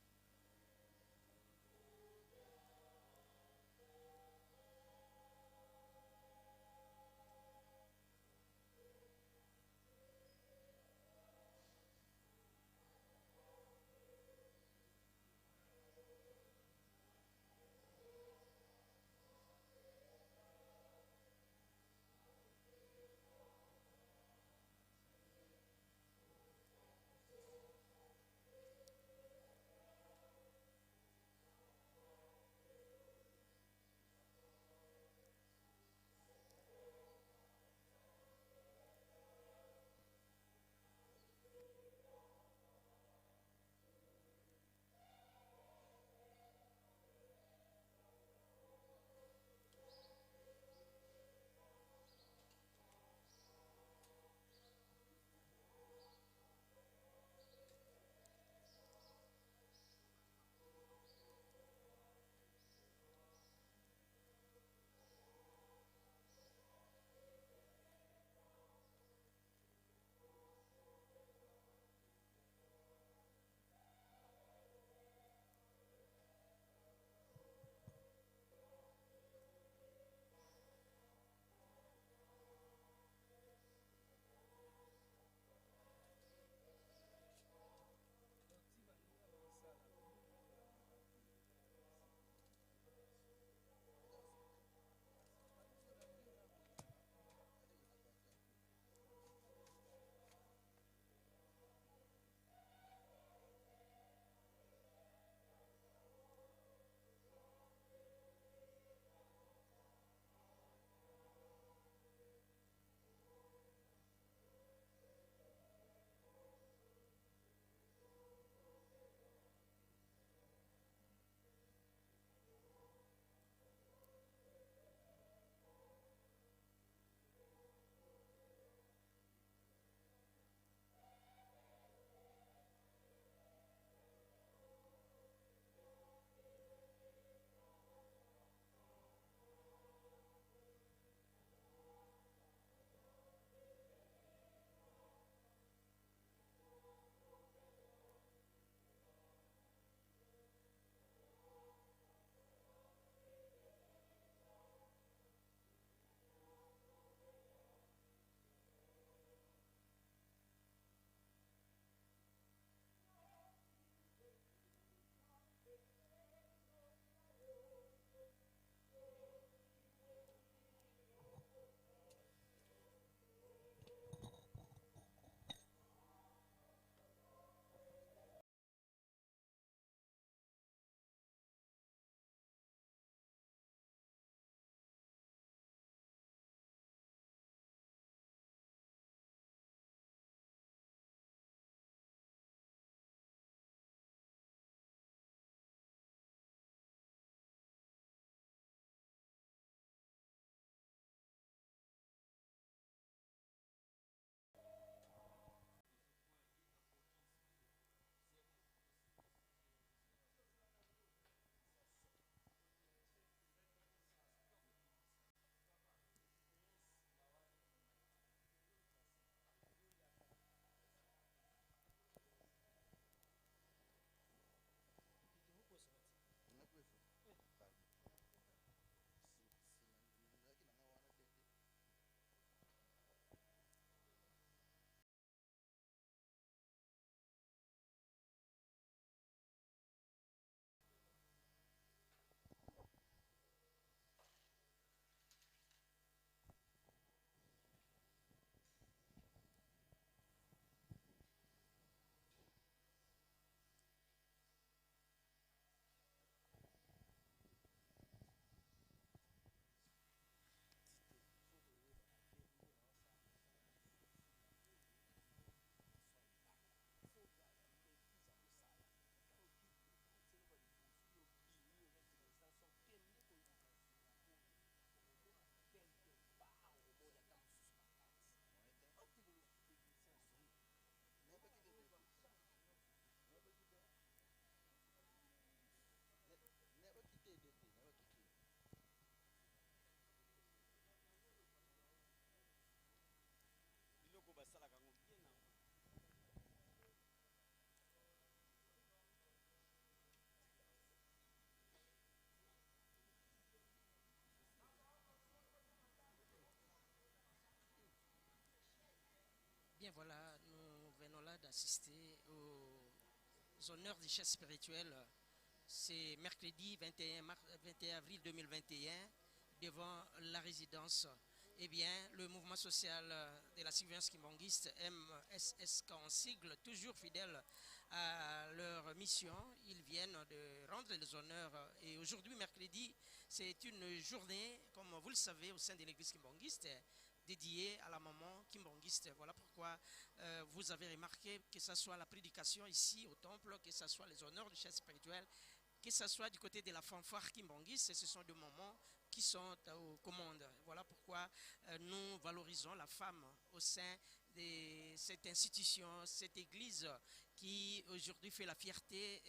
bien voilà, nous venons là d'assister aux honneurs des chefs spirituels. C'est mercredi 21 avril 2021 devant la résidence. Eh bien, le mouvement social de la surveillance kimbangiste, MSSK en sigle, toujours fidèle à leur mission, ils viennent de rendre les honneurs. Et aujourd'hui, mercredi, c'est une journée, comme vous le savez, au sein de l'église kimbangiste, dédiée à la maman kimbangiste. Voilà pourquoi vous avez remarqué que ce soit la prédication ici au temple, que ce soit les honneurs du chef spirituel, que ce soit du côté de la fanfare kimbangiste, ce sont des moments qui sont aux commandes. Voilà pourquoi nous valorisons la femme au sein de cette institution, cette église qui aujourd'hui fait la fierté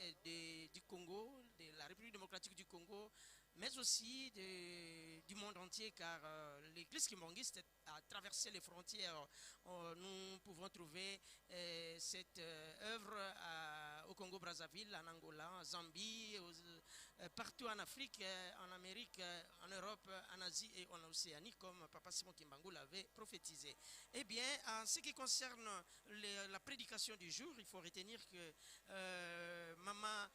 du Congo, de la République démocratique du Congo, mais aussi du monde entier, car l'église kimbangiste a traversé les frontières. Nous pouvons trouver cette œuvre au Congo-Brazzaville, en Angola, en Zambie, partout en Afrique, en Amérique, en Europe, en Asie et en Océanie, comme Papa Simon Kimbangu l'avait prophétisé. Eh bien, en ce qui concerne la prédication du jour, il faut retenir que Maman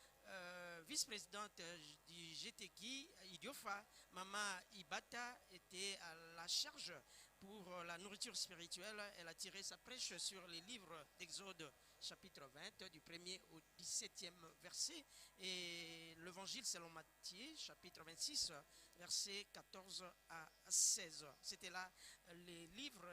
vice-présidente du GTK, Idiofa, Maman Ibata, était à la charge pour la nourriture spirituelle. Elle a tiré sa prêche sur les livres d'Exode chapitre 20, du 1er au 17e verset, et l'évangile selon Matthieu, chapitre 26, versets 14 à 16. C'était là les livres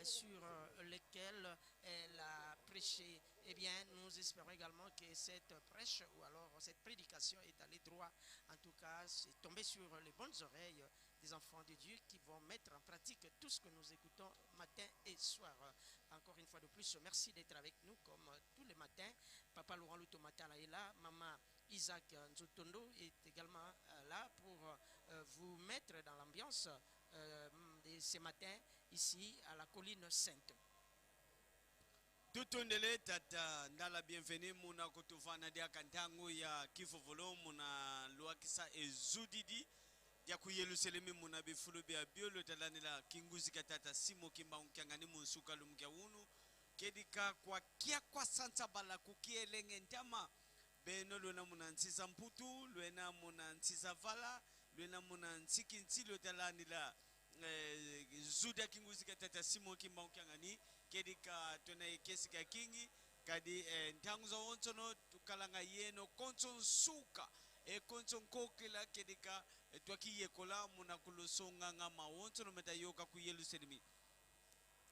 sur lesquels elle a prêché. Eh bien, nous espérons également que cette prêche ou alors cette prédication est allée droit. En tout cas, c'est tombé sur les bonnes oreilles des enfants de Dieu qui vont mettre en pratique tout ce que nous écoutons matin et soir. Encore une fois de plus, merci d'être avec nous comme tous les matins. Papa Laurent Lutomatala est là, Maman Isaac Nzotondo est également là pour vous mettre dans l'ambiance de ce matin ici à la colline Sainte. Tutundele tata ndala bienvenue muna kutuvana dia kantangu ya kifovolo muna luakisa ezudidi ya ku Yerusalemu muna bifulu bya biolo talanila kinguzi katata simo kimba unkangani munsuka lumkya unu kedika kwa kia kwa santa bala kukielenge ntama beno lwena muna nsiza mputu lwena muna nsiza vala lwena muna nsiki nsilo talanila zuda kinguzi katata simo kimba unkangani kedika tona ikesika kingi kadi ntangu za onsono tukalanga yeno konson suka konson kokela kedika twaki yekola muna kulosonga nga maonsono meta yoka ku Yerusalemu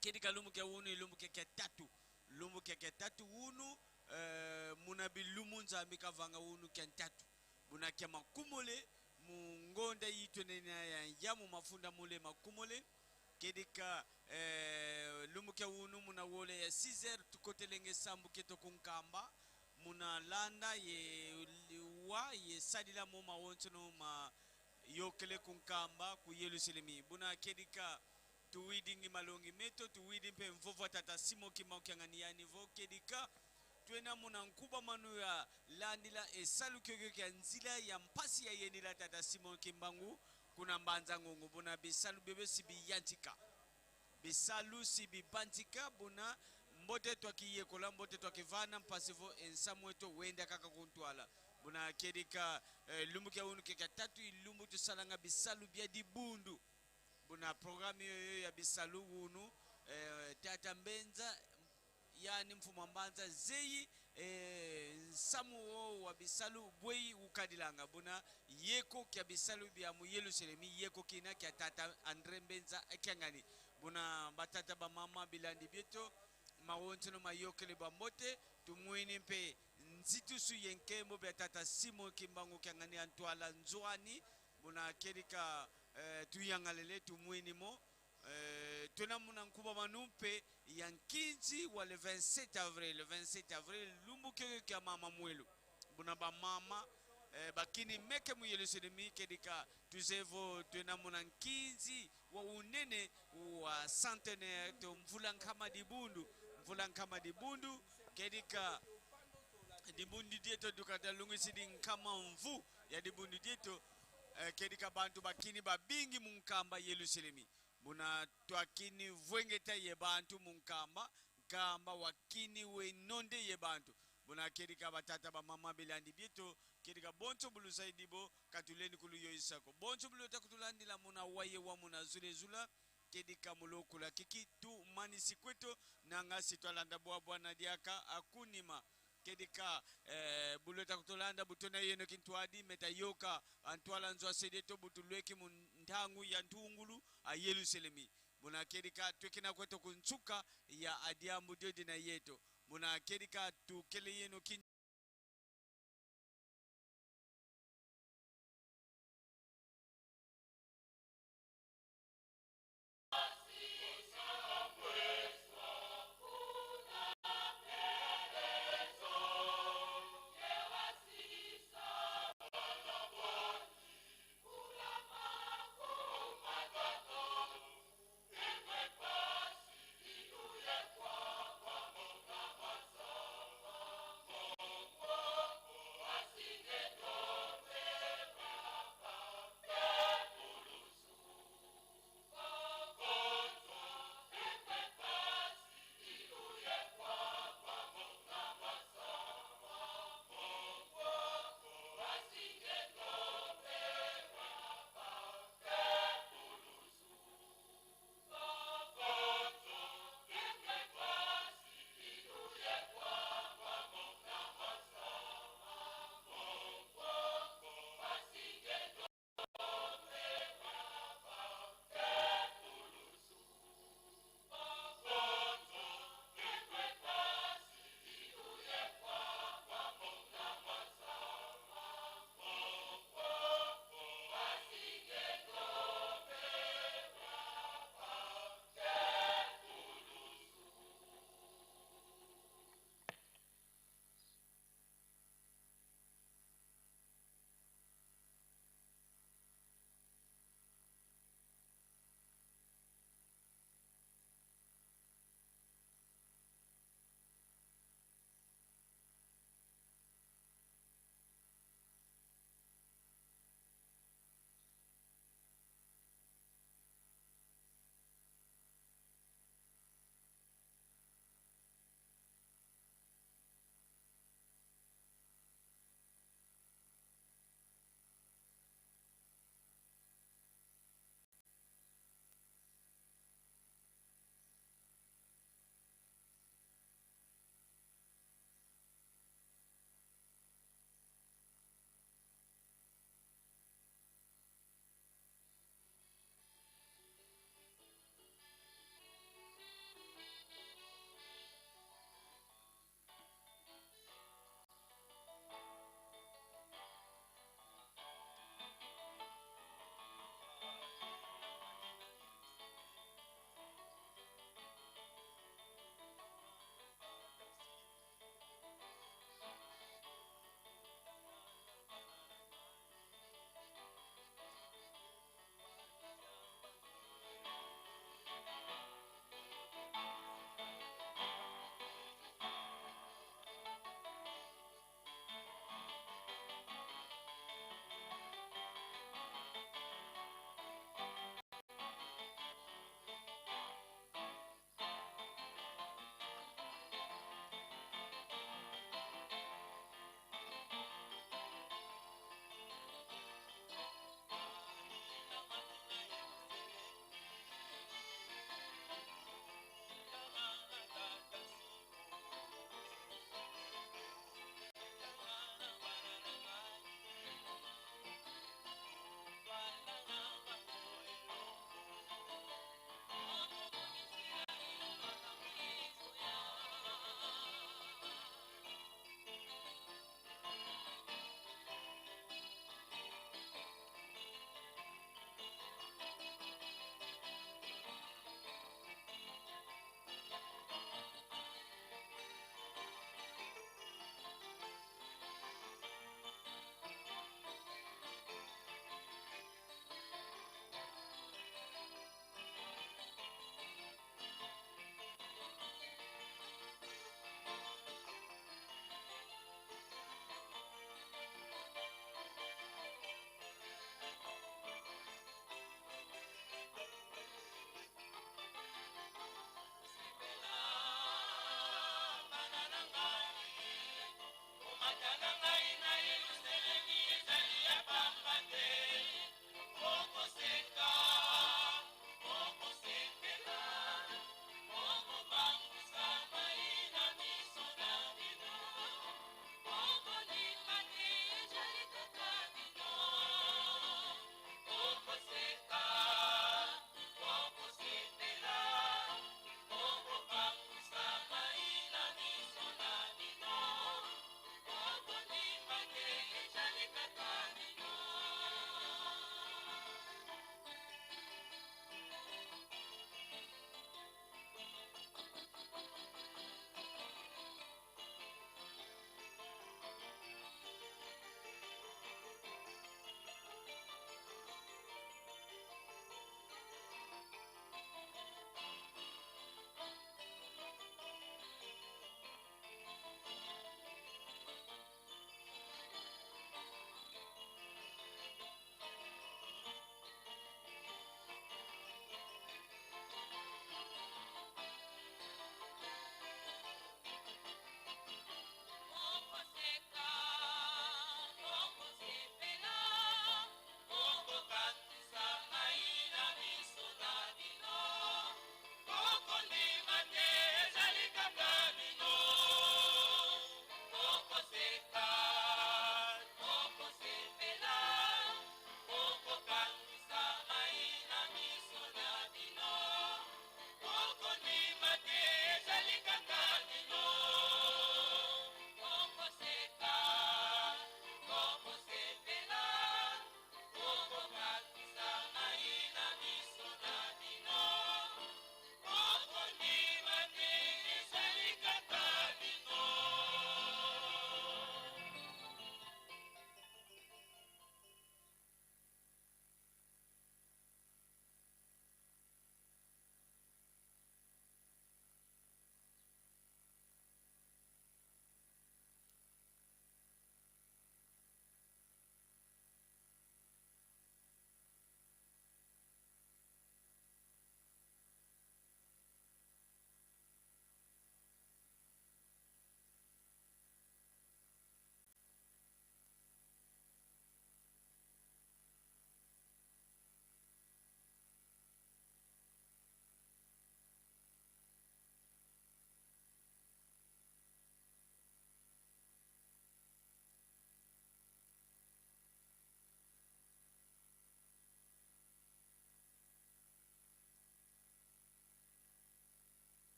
kedika lumu ke unu lumu ke tatu lumu ke tatu unu muna bilumu nzambi kavanga unu ke tatu muna ke makumole mungonda yitone na ya mu mafunda mule makumole kedika lumuke unu muna wole ya 6h tukotelenge sambu keto kunkamba muna landa ye sadila moma wontono ma yokele kunkamba ku Yerusalemu buna kedika tuwidingi malongi meto tuwidi mpe mvovo tata simo kima ukiangani ya nivo kedika tuena muna nkuba manu ya landila esalu kyogyo kya nzila ya mpasi ya yenila tata simo kimbangu kuna mbanza ngongo buna bisalu bebe sibi yantika bisalu sibi bantika buna mbote twakiye kola mbote twakivana mpasivo ensamu eto wenda kaka kuntwala buna kedika lumbu kya unu keka tatu ilumbu tusalanga bisalu bya dibundu buna programu yoyo ya bisalu unu tata mbenza yani mfuma mbanza zeyi samu wa bisalu bwei ukadilanga buna yeko kya bisalu bya mu Yerusalemu yeko kina kya tata Andre Mbenza akyangani buna batata ba mama bilandi bieto mawontono mayokele bambote tumwini mpe nzitusu yenkembo bya tata Simo Kimbangu kyangani antwala nzwani buna kedika tuyangalele tumwini mo tuna muna nkuba manumpe yankinzi wa le 27 avril. Le 27 avril lumbu kya mama mwelu buna ba mama bakini meke mu Yerusalemu kedika tuzevo tuna muna nkinzi wa unene wa centenaire to mvula nkama dibundu kedika dibundu dieto dukata lungu sidi nkama mvu ya dibundu dieto kedika bantu bakini babingi munkamba Yerusalemu buna twakini vwengeta ye bantu munkamba kamba wakini we nonde ye bantu bona kerika batata ba mama belandi bieto kerika bonto bulu saidibo katuleni kuluyo isako bonto bulu takutulandila muna waye wa muna zulezula kedika mulokula kiki tu mani sikweto nanga sitwalanda bwana diaka akunima kedika bulota kutolanda butona yeno kintwadi meta yoka antwala nzwa sedeto butulweki mundangu ya ntungulu a Yerusalemi muna kedika twekina kweto kunchuka ya adiambu dodi na yeto muna kedika tukele yeno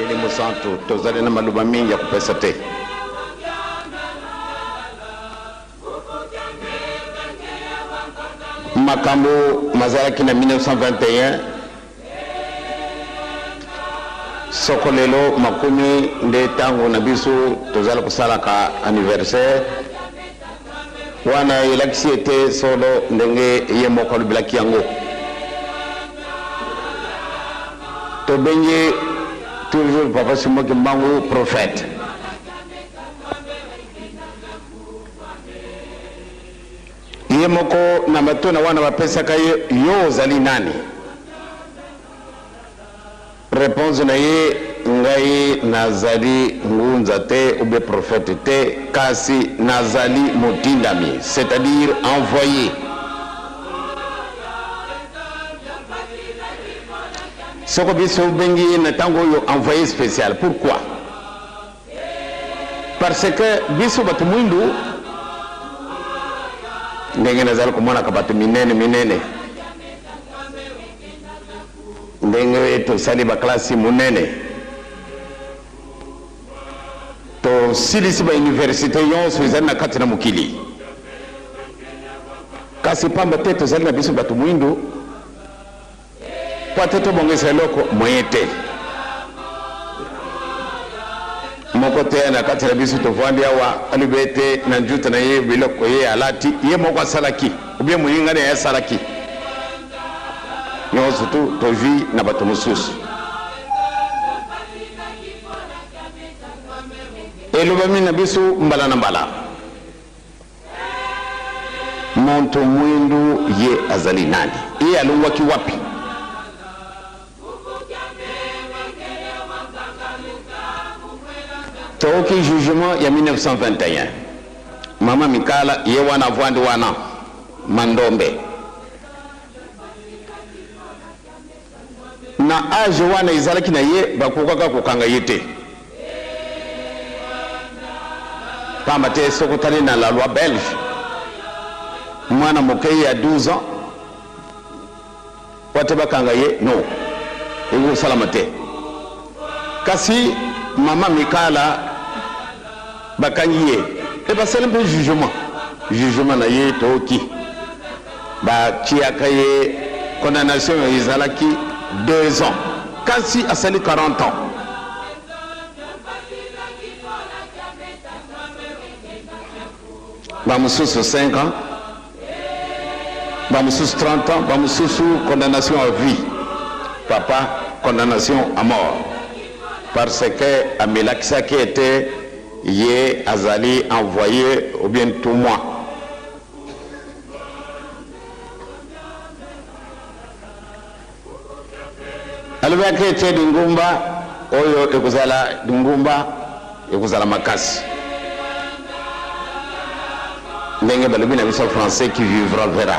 Elimu santu tozali na maluba mingi ya kupesa te. Makambo mazalaki na 1921 sokolelo makumi nde tango na biso tozala kusala ka anniversaire wana elakisi ete solo ndenge ye moko alobelaki yango tobengi toujours Papa Simoki Mbangu prophète. Ye moko na matona wana bapesaka yo ozali nani? Réponse na ye ngai nazali ngunza te ube prophète te kasi nazali motindami, c'est-à-dire envoyé. Soko biso bengi na tango yo envoyé spécial. Pourquoi? Parce que biso batu mwindu ndenge nazali komona ka batu minene ndenge tosali baklasi munene to silisi ba université yonso ezali na kati na mokili kasi pamba te tozali na biso batu mwindu kwa teto bongesa eloko moye te moko te na kati na biso tovandi awa alibete na njuta na ye biloko ye alati ye moko asalaki ubie moninga na ye asalaki nyonso tu tovi na bato mosusu elobami na biso mbala na mbala monto mwindu ye azali nani ye alongwaki wapi toki jugement ya 1921 mama Mikala ye wana vwandi wana mandombe na age wana izalaki na ye bakokaka kokanga ye te pamba te soko tali na la loi belge mwana mokei ya 12 ans wate bakanga ye no ego salama te kasi mama Mikala bakangi ye e basali mpe jugement na ye toki batiaka ye condamnation ezalaki 2 ans kasi asali 40 ans bamosusu 5 ans bamosusu 30 ans bamosusu condamnation à vie papa condamnation à mort parce que amelakisaki ete ye azali envoyé ou bien tout moi alobaki ete dingumba oyo ekozala dingumba ekozala makasi ndenge balobi na biso français qui vivra verra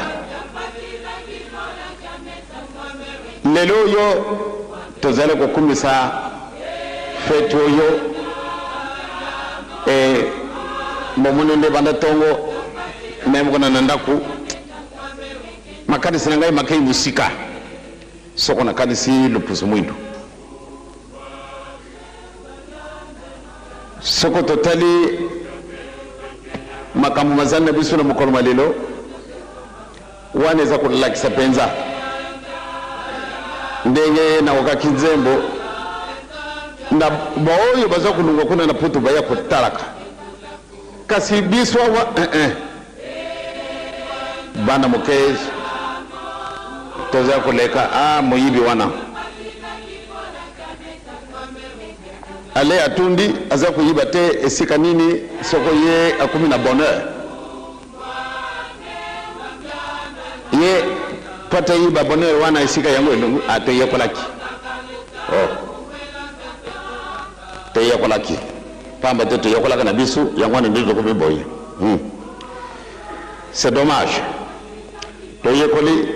lelo oyo tozali kokumisa fete oyo bomoni nde banda tongo memokona na ndaku makanisi na ngai makei musika soko nakanisi lupusu mwindu soko totali makambo mazali na biso na mokolo malelo wana eza kolakisa mpenza ndenge nakokaki nzembo na baoyo baza kolunga kuna na putu baya kotalaka kasi biso awa bana mokezi toza koleka moyibi wana ale atundi aza koyiba te esika nini soko ye akumi na bonheur ye kota yi babone wana isika yango ndungu atoye kolaki oh toye kolaki pamba to yokolaka na bisu yango ndendo ko biboye c'est dommage toye koli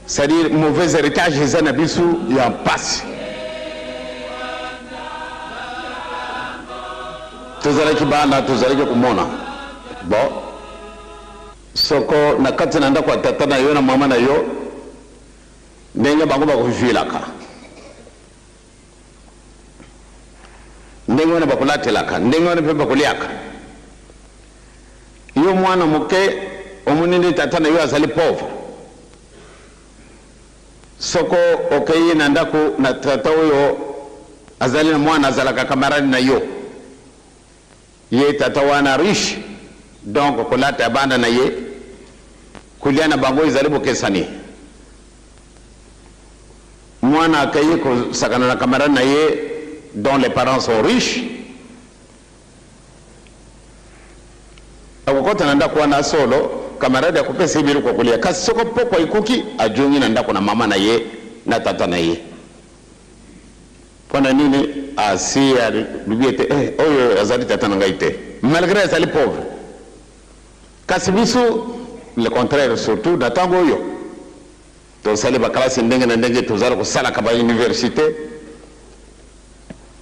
c'est-à-dire mauvais héritage les na bisu ya passe tozalaki bana tozalaki kumona bon soko na kati na ndako tata na yo na mama na yo ndenge bango bakuvilaka ndenge wana bakulatelaka ndenge wana mpe bakuliaka yo mwana moke omunindi tata na yo azali pauvre soko okei na ndako na tata oyo azali na mwana azalaka kamarani na yo ye tata wana riche donc kolata banda na ye kulia na bango izali bokesani mwana akaye ko sakana na kamarani na ye dont les parents sont riches akokota na ndako wana solo kamaradi akopesa ibiru kwa kulia kasi soko poko ikuki ajongi na ndako na mama na ye na tata na ye pona nini asi ya bibiete oyo azali tata na ngaite malgré azali pauvre kasi bisu le contraire surtout na tango oyo tosali bakalasi ndenge na ndenge tozala kosalaka ba université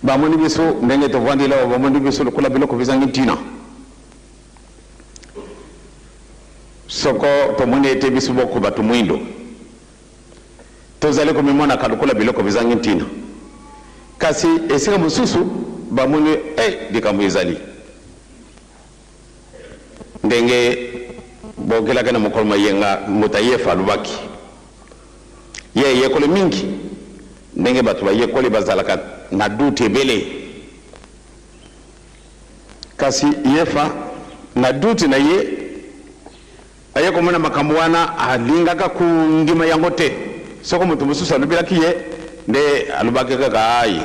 bamoni biso ndenge tovandila bamoni biso lokola biloko bizangi ntina soko tomoni ete biso boko batu mwindo tozali komimona kalokola biloko bizangi ntina kasi esika mosusu bamoni likambo ezali ndenge bokelaka na mokolo mayenga moto ayefa alobaki ye yekole mingi ndenge bato bayekoli bazalaka na dute ebele kasi yefa na dute na ye aye komona makambo wana alingaka kundima yango te soko moto mosusu alobelaki ye nde alobaki kaka ayi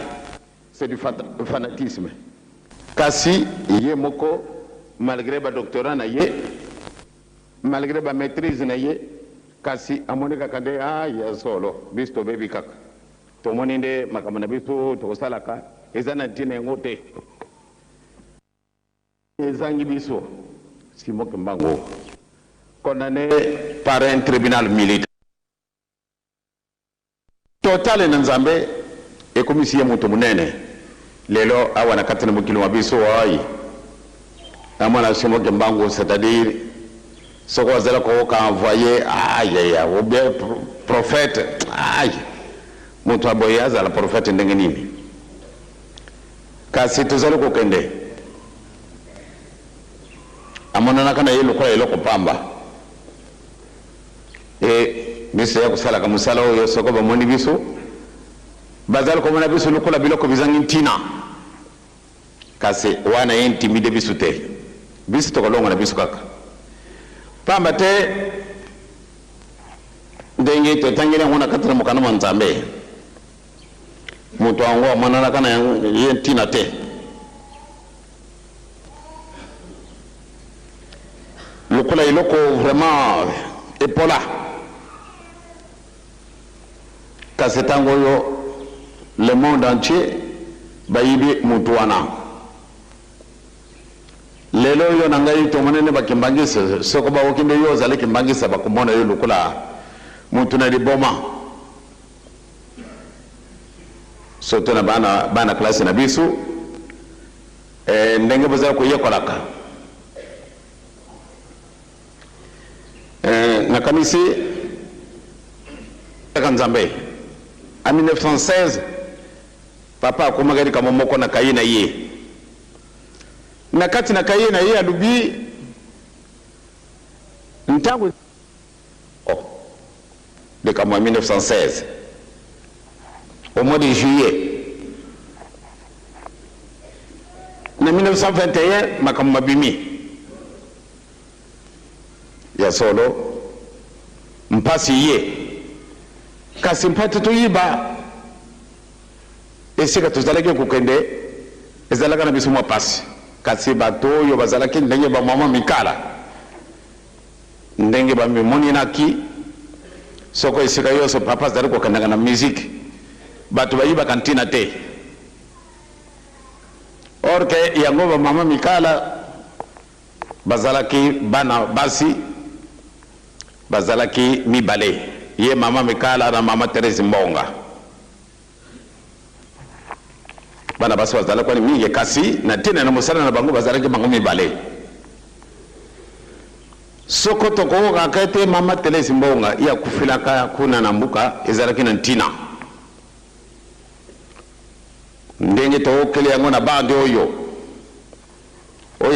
c'est du fanatisme kasi ye moko malgré ba doctorat na ye malgré ba maîtrise na ye kasi amoni kaka nde ya solo biso tobebi kaka tomoni nde makambo na biso tokosalaka eza na ntina yango te ezangi biso Simoke Mbango condamné par un tribunal militaire total na Nzambe ekomisi ya moto munene lelo awa na kati na mokili wa biso ai amana Simoke Mbango c'est-à-dire soko azala ko envoyé ya obe prophète moto aboye azala prophète ndenge nini kasi tozali ko kende amana kana yelo kwa eloko pamba biso ya kusala ka musala oyo soko bamoni biso bazali ko mona biso lokola biloko bizangi ntina kasi wana intimide biso te biso tokolonga na biso kaka pamba te ndenge totangile ngona katana mukana manzambe mutu wango manana kana ye ntina te lokola iloko vraiment epola kasi tango yo le monde entier bayibi mutu wana lelo yo nangai to monene bakimbangisa soko ba okinde yo zale kimbangisa bakumona yo lokola mutu na liboma soto na bana classe na bisu ndenge boza ko yekolaka na kamisi Nzambe en 1916 papa akomagari kama moko na kayina ye na kati na kayina ye alubi ntango de comme en 1916 au mois de juillet na 1921 makambo mabimi ya solo mpasi ye kasi mpati toyiba esika tozalaki kokende ezalaka na biso mwa pasi kasi bato oyo bazalaki ndenge bamama mikala ndenge bamimonenaki soko esika yoso papa azali kokendaka na musique bato bayibaka ntina te or ke yango bamama mikala bazalaki bana basi bazalaki mibale ye mama mikala na mama Teresa Mbonga bana basi bazalaki ni mingi kasi na ntina na mosala na bango bazalaki bango mibale soko tokoka kete mama Teresa Mbonga ya kufilaka kuna na mbuka ezalaki na ntina ndenge tokele yango na bande oyo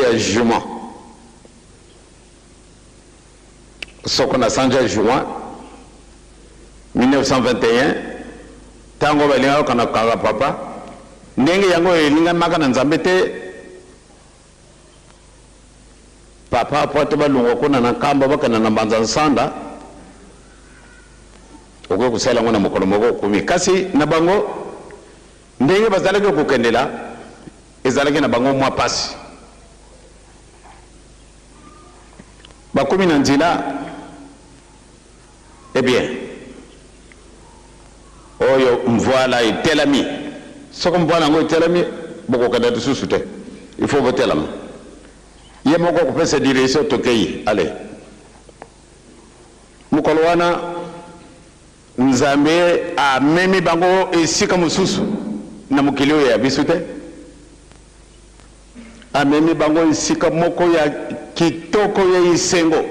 ya juin soko na sanja juin 1921 tango balinga kana kaka papa ndenge yango elinga maka na nzambe te papa pote balungo kuna na kamba bakana na mbanza nsanda oko kusala ngona mokolo moko kumi kasi na bango ndenge bazalaki kokendela ezalaki na bango mwa pasi bakumi na nzela eh bien oyo mvoila etelami soko mvoila ngo etelami bokokenda lisusu te il faut botelama ye moko kopesa direction tokei ale mokolo wana nzambe amemi bango esika mosusu na mokili oyo ya biso te amemi bango esika moko ya kitoko ya isengo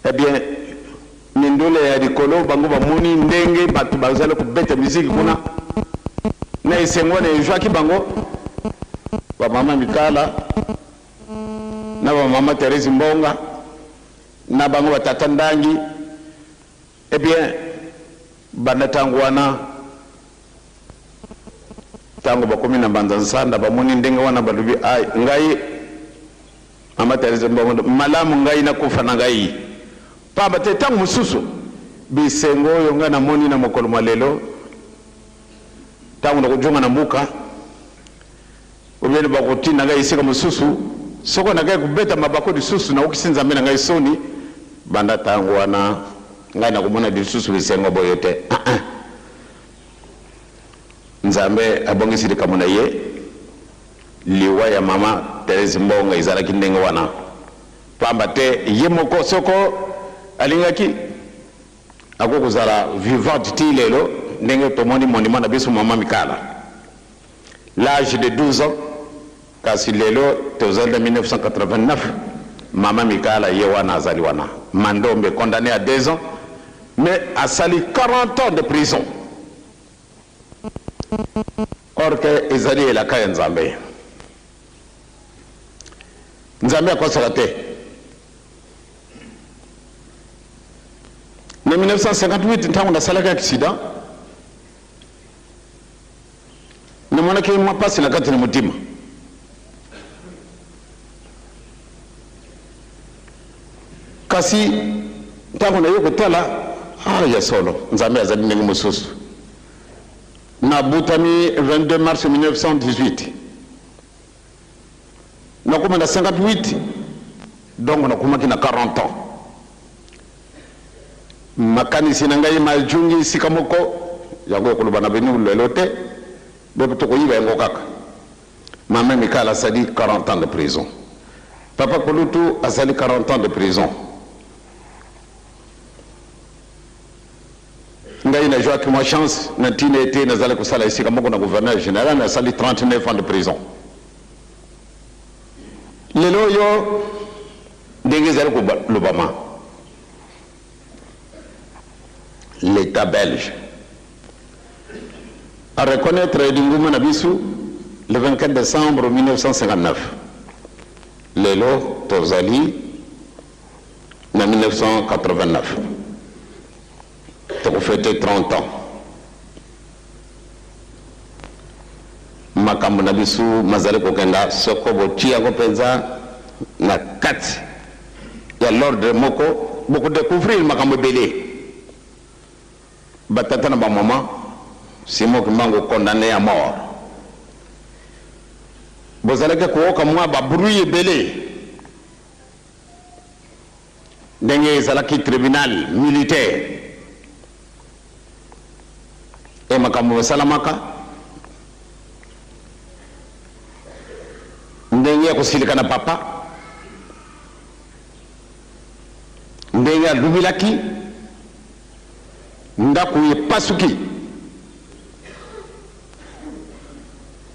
eh bien mindole ya likolo bango bamoni ndenge bato bazali kobeta miziki kuna na isengo na ezwaki bango bamama mikala na bamama Teresa Mbonga na bango batata ndangi eh bien banda tango wana tango bakomi na mbanza nsanda bamoni ndenge wana balubi ai ngai mama Teresa Mbonga malamu ngai na kufa na ngai pamba te tango mususu bisengo oyo nga na moni na mokolo malelo tango na kujonga na mbuka obyeni bakotina ngai esika mususu soko na ngai kubeta mabako lisusu na okisinza mbe na ngai soni banda tango wana ngai na kumona lisusu bisengo boyo te nzambe abongisi likambo na ye liwa ya mama Teresa Mbonga ezalaki ndenge wana pamba te ye moko soko alingaki akokozala vivante ti lelo ndenge tomoni monument na biso mama mikala l'âge de 12 ans kasi lelo tozali na 1989 mama mikala ye wana azali wana mandombe condamné à 2 ans mais asali 40 ans de prison or que ezali elaka ya nzambe nzambe akosaka te na 1958 ntango nasalaki accident namonaki mwa pasi na kati na motima kasi ntango naye kotala ya solo nzambe azali ndenge mosusu nabutami 22 mars 1918 nakoma na 58 donc nakomaki na 40 ans makanisi na ngai majungi sika moko yango ekoloba na bino lelo te bebe tokoyiba yango kaka mama mikala asali 40 ans de prison papa Kolutu asali 40 ans de prison ngai na joaki mwa chance na ntina ete nazali kosala esika moko na gouverneur général asali 39 ans de prison lelo oyo ndenge ezali kolobama l'État belge à reconnaître l'inguma Nabisu le 24 décembre 1959. Lelo Tozali en 1989. Tu fêté 30 ans. Makambo Nabisu Mazale Kokenda Sokobo Tiago Penza na 4. Il y a l'ordre Moko beaucoup découvrir Makambo Belé. Batata na ba maman Simo Kimango condamné à mort. Bozalaka kuoka mwa ba bruit belé. ndenge ezalaki tribunal militaire e makambo esalamaka ndenge ya kosilika na papa ndenge alubilaki ndako epasuki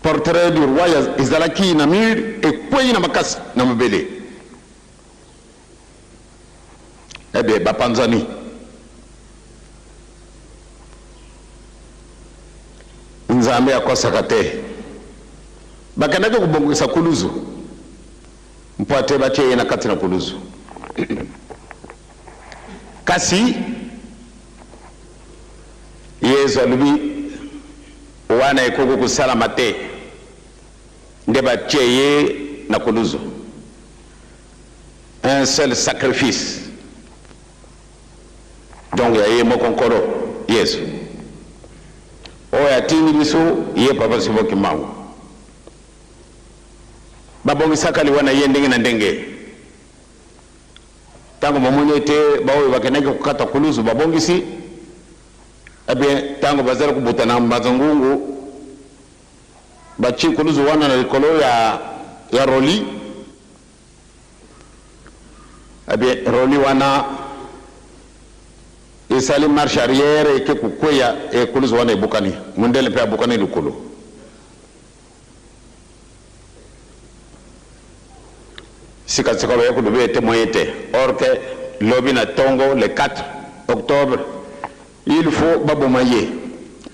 portrait du roi ezalaki na mur ekwei na makasi na mabele ebe bapanzani nzambe akosaka te bakendaki kobongisa kuluzu mpo ate batie ye na kati na kuluzu kasi yesu alobi wana ekoki kosalama te nde batie ye na kuluzu un seul sacrifice donc ya ye moko nkolo yesu oyo atingi biso ye papa Siboki Mbangu babongisaka liwana ye ndenge na ndenge tango bamoni ete baoyo bakendaki kokata kuluzu babongisi ebie tango bazali kobuta na mbazangungu bachi kuluzu wana na likolo ya roli ebie roli wana esali marche arrière eke kukweya kuluzu wana ebukani mundele pe abukani likolo sika baye kulobi ete moyen te or que lobi na tongo le 4 octobre il faut baboma ye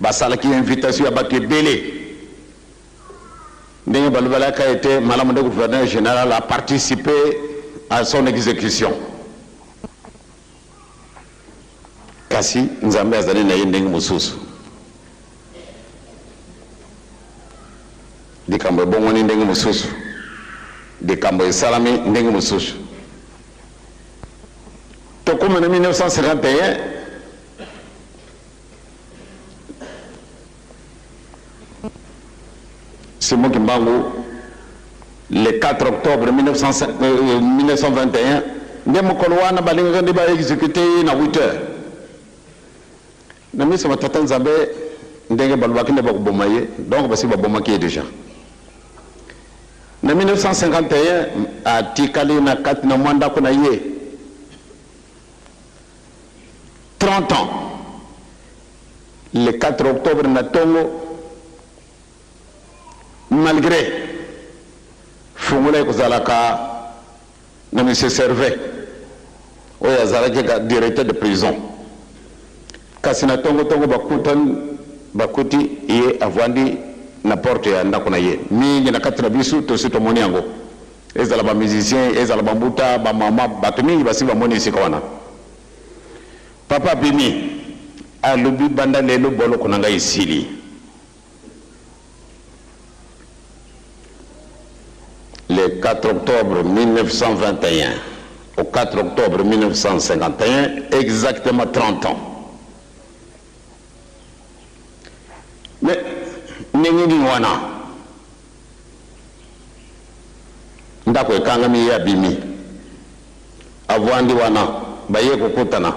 basalaki invitation ya bato ebele ndenge balobalaka ete malamu nde gouverneur général a participé à son exécution kasi nzambe azali na ye ndenge mosusu likambo ebongwani ndenge mosusu likambo esalami ndenge mosusu tokóma na 1951 Siboki Mbangu le 4 octobre 1921 nde mokolo wana balingaka nde baexécuté na 8 heures na miso matata nzambe ndenge balobaki nde bakoboma ye donc basi babomaki ye déjà na 1951 atikali na kati na mwa ndako na ye 30 ans le 4 octobre na tongo malgré fungula ekozalaka na monsieur Servet oyo azalaki directeur de prison kasi na tongo bakuti ye avandi na porte ya ndako na ye mingi na kati na biso tosi tomoni yango ezala bamusicien ezala bambuta bamama bato mingi basi bamoni esika wana papa bimi alobi banda lelo boloko na ngai esili le 4 octobre 1921 au 4 octobre 1951 exactement 30 ans mais ndenge nini wana ndako ekangami ye abimi avwandi wana baye kokutana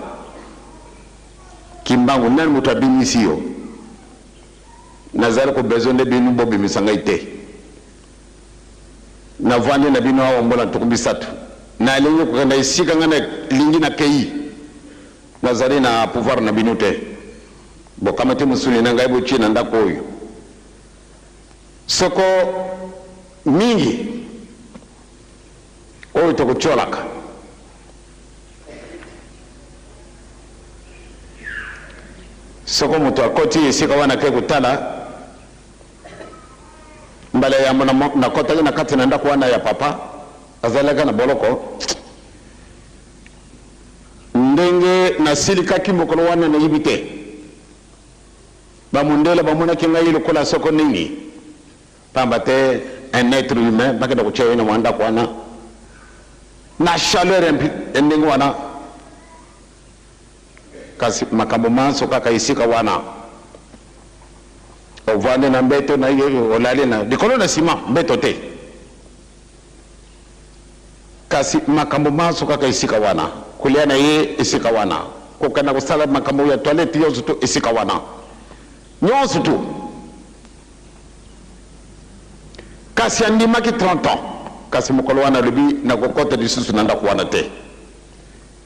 Kimbangu nani moto abimisi yo nazali ko besoin nde binu bobimisa ngai te navwandi na bino awa mbola ntuku bisatu nalingi kokenda esika nga na lingi na kei nazali na pouvoir na bino te bokama te mosuni na ngai botie na ndako oyo soko mingi oyo tokotyolaka soko moto akoti esika wana ke kotala mbala yambo nakotaki na kati na ndako wana ya papa azalaka na boloko ndenge nasilikaki mokolo wana nayibi te bamundela bamonaki ngai lokola soko nini pamba te un être humain bakenda kotia yo na mwa ndako wana na chaleur ndenge wana kasi makambo manso kaka esika wana ovande na mbeto na ye olali na likolo na sima mbeto te kasi makambo manso kaka esika wana kulia na ye esika wana kokana kosala makambo ya toilette nyonso to esika wana nyonso tu kasi andimaki 30 ans kasi mokolo wana alobi nakokota lisusu na ndako wana te.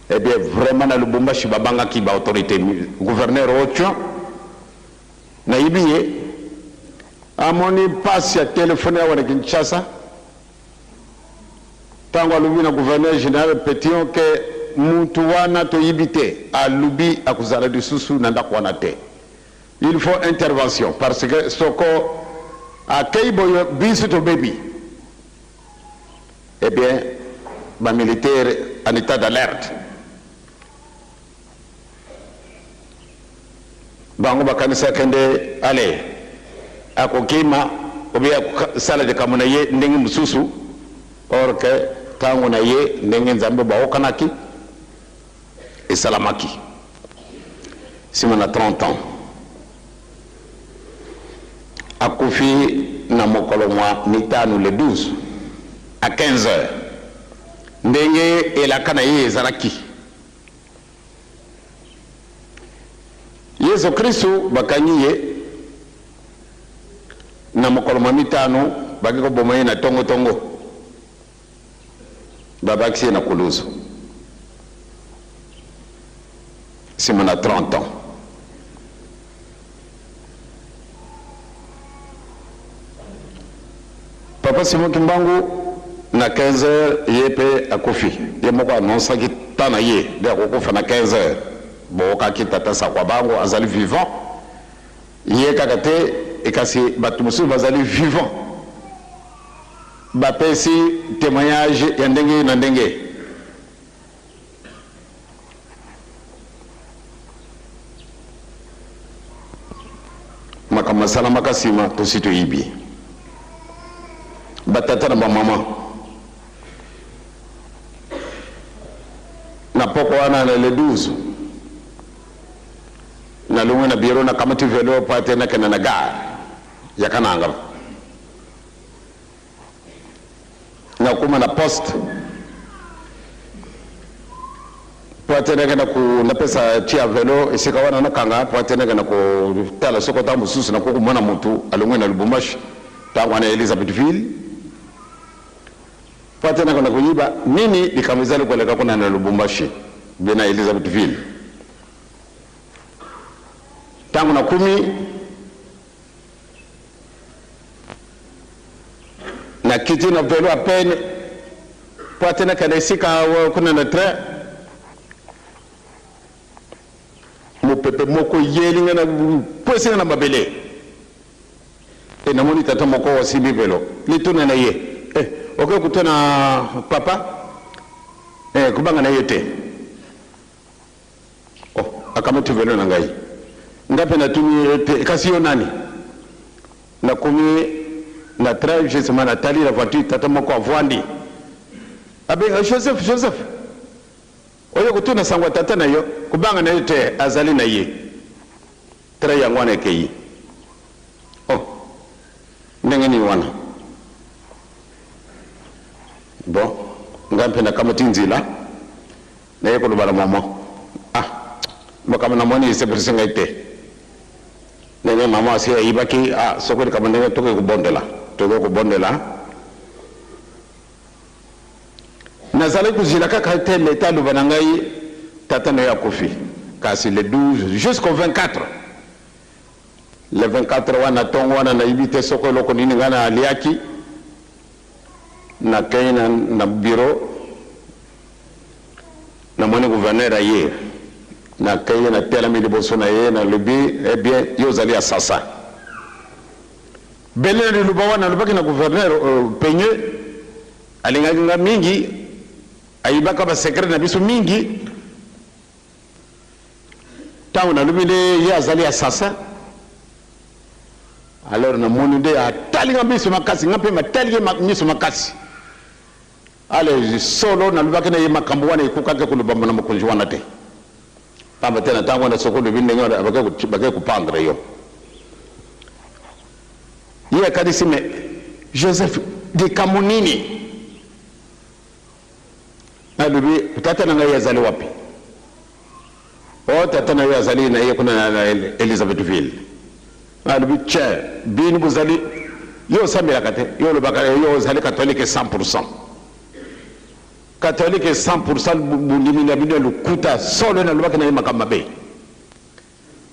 Eh bien vraiment na Lubumbashi babangaki ba autorité gouverneur Ocho na ibiye amoni pasi ya telefone ya wana Kinshasa tango alubi na gouverneur général Pétion ke muntu wana to yibite alubi akuzala lisusu na ndako wana te. Il faut intervention parce que soko a Keiboyo bisu to baby. Eh bien ba militaire en état d'alerte bango bakanisa kende ale akokima obia sala de kamuna ye ndenge mususu or que tango na ye ndenge nzambe ba okanaki et salamaki simana 30 ans akufi na mokolo mwa mitano le 12 à 15 heures ndenge elaka na ye ezalaki. Yesu Kristo bakanyi ye na mokolo mwa mitano bakiko bomaye na tongo tongo babakisi na kuluzu simana 30 ans. Papa Simon Kimbangu na 15 heures yepe akufi ye moko annonsaki tana ye de akokufa na 15 heures bokaki tata sa kwa bango azali vivant ye kaka te ekasi bato mosusu bazali vivant bapesi témoignage ya ndenge na ndenge. Makambo asala makasima tosi toyibi batata na bamama na poko wana na le 12 na lungu na biro na kamati velo pate na kena na gare ya Kananga na kuma na post pate na kena ku na pesa chia velo isika wana na kanga pate na kena ku tala soko tambu susu na kuku mwana mutu alungu na Lubumbashi tangu na Elizabethville pate na kena kuyiba nini likamizali kueleka kuna na Lubumbashi bina Elizabethville tangu na 10 na kiti na velo a peine pate na kena isika kuna na train mopepe moko yelinga na pwese na mabele e na moni tata moko wasibi velo lituna na ye okay kutana papa kubanga na yete akamati velo na ngai ngape na tumi kasi yo nani na kumi na drive je sema na tali la voiture tata moko avwandi abe Joseph oyo kutuna sangwa tata na yo kubanga na yete azali na ye tra ya ngwana kei ndenge ni wana bon ngape na kamati nzila na yeko lubala mama bakama na moni se persenga ite nene mama asia ibaki sokori kama nene toke kubondela nazali kuzila kaka te leta lubana ngai tata na ya kofi kasi le 12 jusqu'au 24 le 24 wana tongo wana na ibite soko loko nini ngana aliaki na kaina na bureau na moni gouverneur ayer na kaye na tela mi liboso na ye na lobi eh bien yozali asasa bele ni lubawana lubaki na gouverneur penye alinga mingi ayibaka ba secret na biso mingi tangu na lobi de ye azali asasa alors na moni de atalinga biso makasi ngape matali miso makasi ale solo na lubaki na ye makambo wana ikukake kulubamba na mokonzi wana te pamba tena tangu na soko lubinde ngora abake kupandre yo ye kadisi me Joseph de Kamunini alobi tata na ngai azali wapi o tata na yo azali na ye kuna na Elizabethville alobi tche bini bozali yo sambelaka te yo lobaka yo ozali catholique 100%. Catholique 100% mundimi na bino lukuta solo na lobaka na ye makambo mabe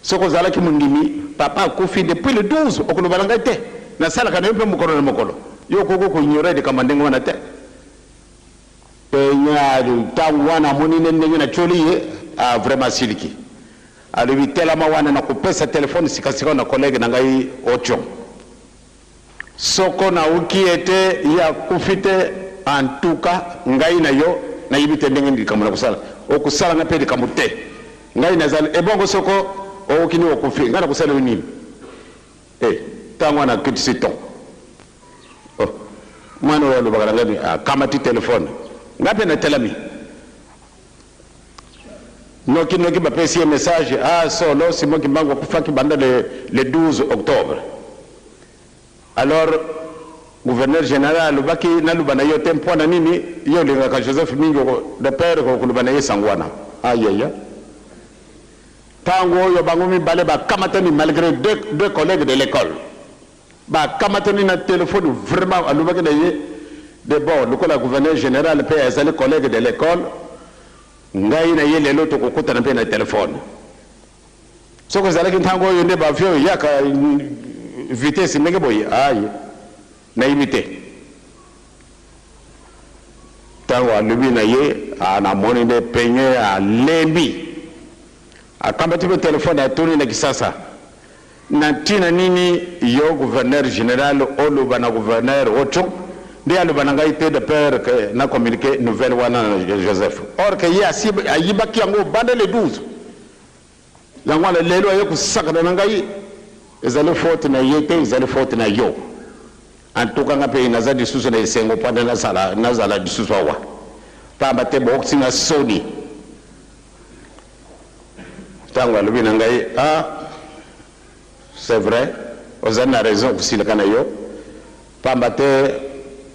soko ozalaki mundimi papa akufi depuis le 12 okoloba ngai te nasalaka na yo mpe mokolo na mokolo yo koko koignore likambo ndenge wana te penyali ntango wana amoni ne ndenge na tioli ye vraiment siliki alobi telama wana na kopesa telefone sikasika na kolege na ngai Ocho soko na uki ete ya kufite en tout cas ngai na yo na yibite ndenge likambo na kusala okusala na pe likambo te ngai nazali ebongo soko okini okufi ngana kusala nini tango na kitisiton mwana oyo alobaka ngani akamati telefone ngape na telami noki bapesi message solo simo kimbango kufaki banda le 12 octobre. Alors gouverneur général lubaki na lubana yo tempo na nini yo lingaka Joseph Mingo de père ko lubana ye sangwana ayaya tango yo bangomi bale ba kamatani malgré deux collègues de l'école ba kamatani na téléphone vraiment alubaki na ye de bon le gouverneur général pe azali collègue de l'école ngai na ye lelo to kokuta na pe na téléphone soko zalaki ntango yo nde ba fio yaka vitesse mege boy ayi na imite tango alubi na ye ana moni de penye a lembi akambati pe téléphone atoni na kisasa na tina nini yo gouverneur général oluba na gouverneur Ocho ndi aloba na ngai te de père que na communiqué nouvelle wana Joseph or que ye ayibaki yango bande le 12 yango le lelo ye kusaka na ngai ezali faute na yete ezali faute na yo en tout cas ngape inaza disusu na esengo pande na zala disusu wa pamba te boxi na soni tango alobi na ngai c'est vrai ozali na raison kusilaka na yo pamba te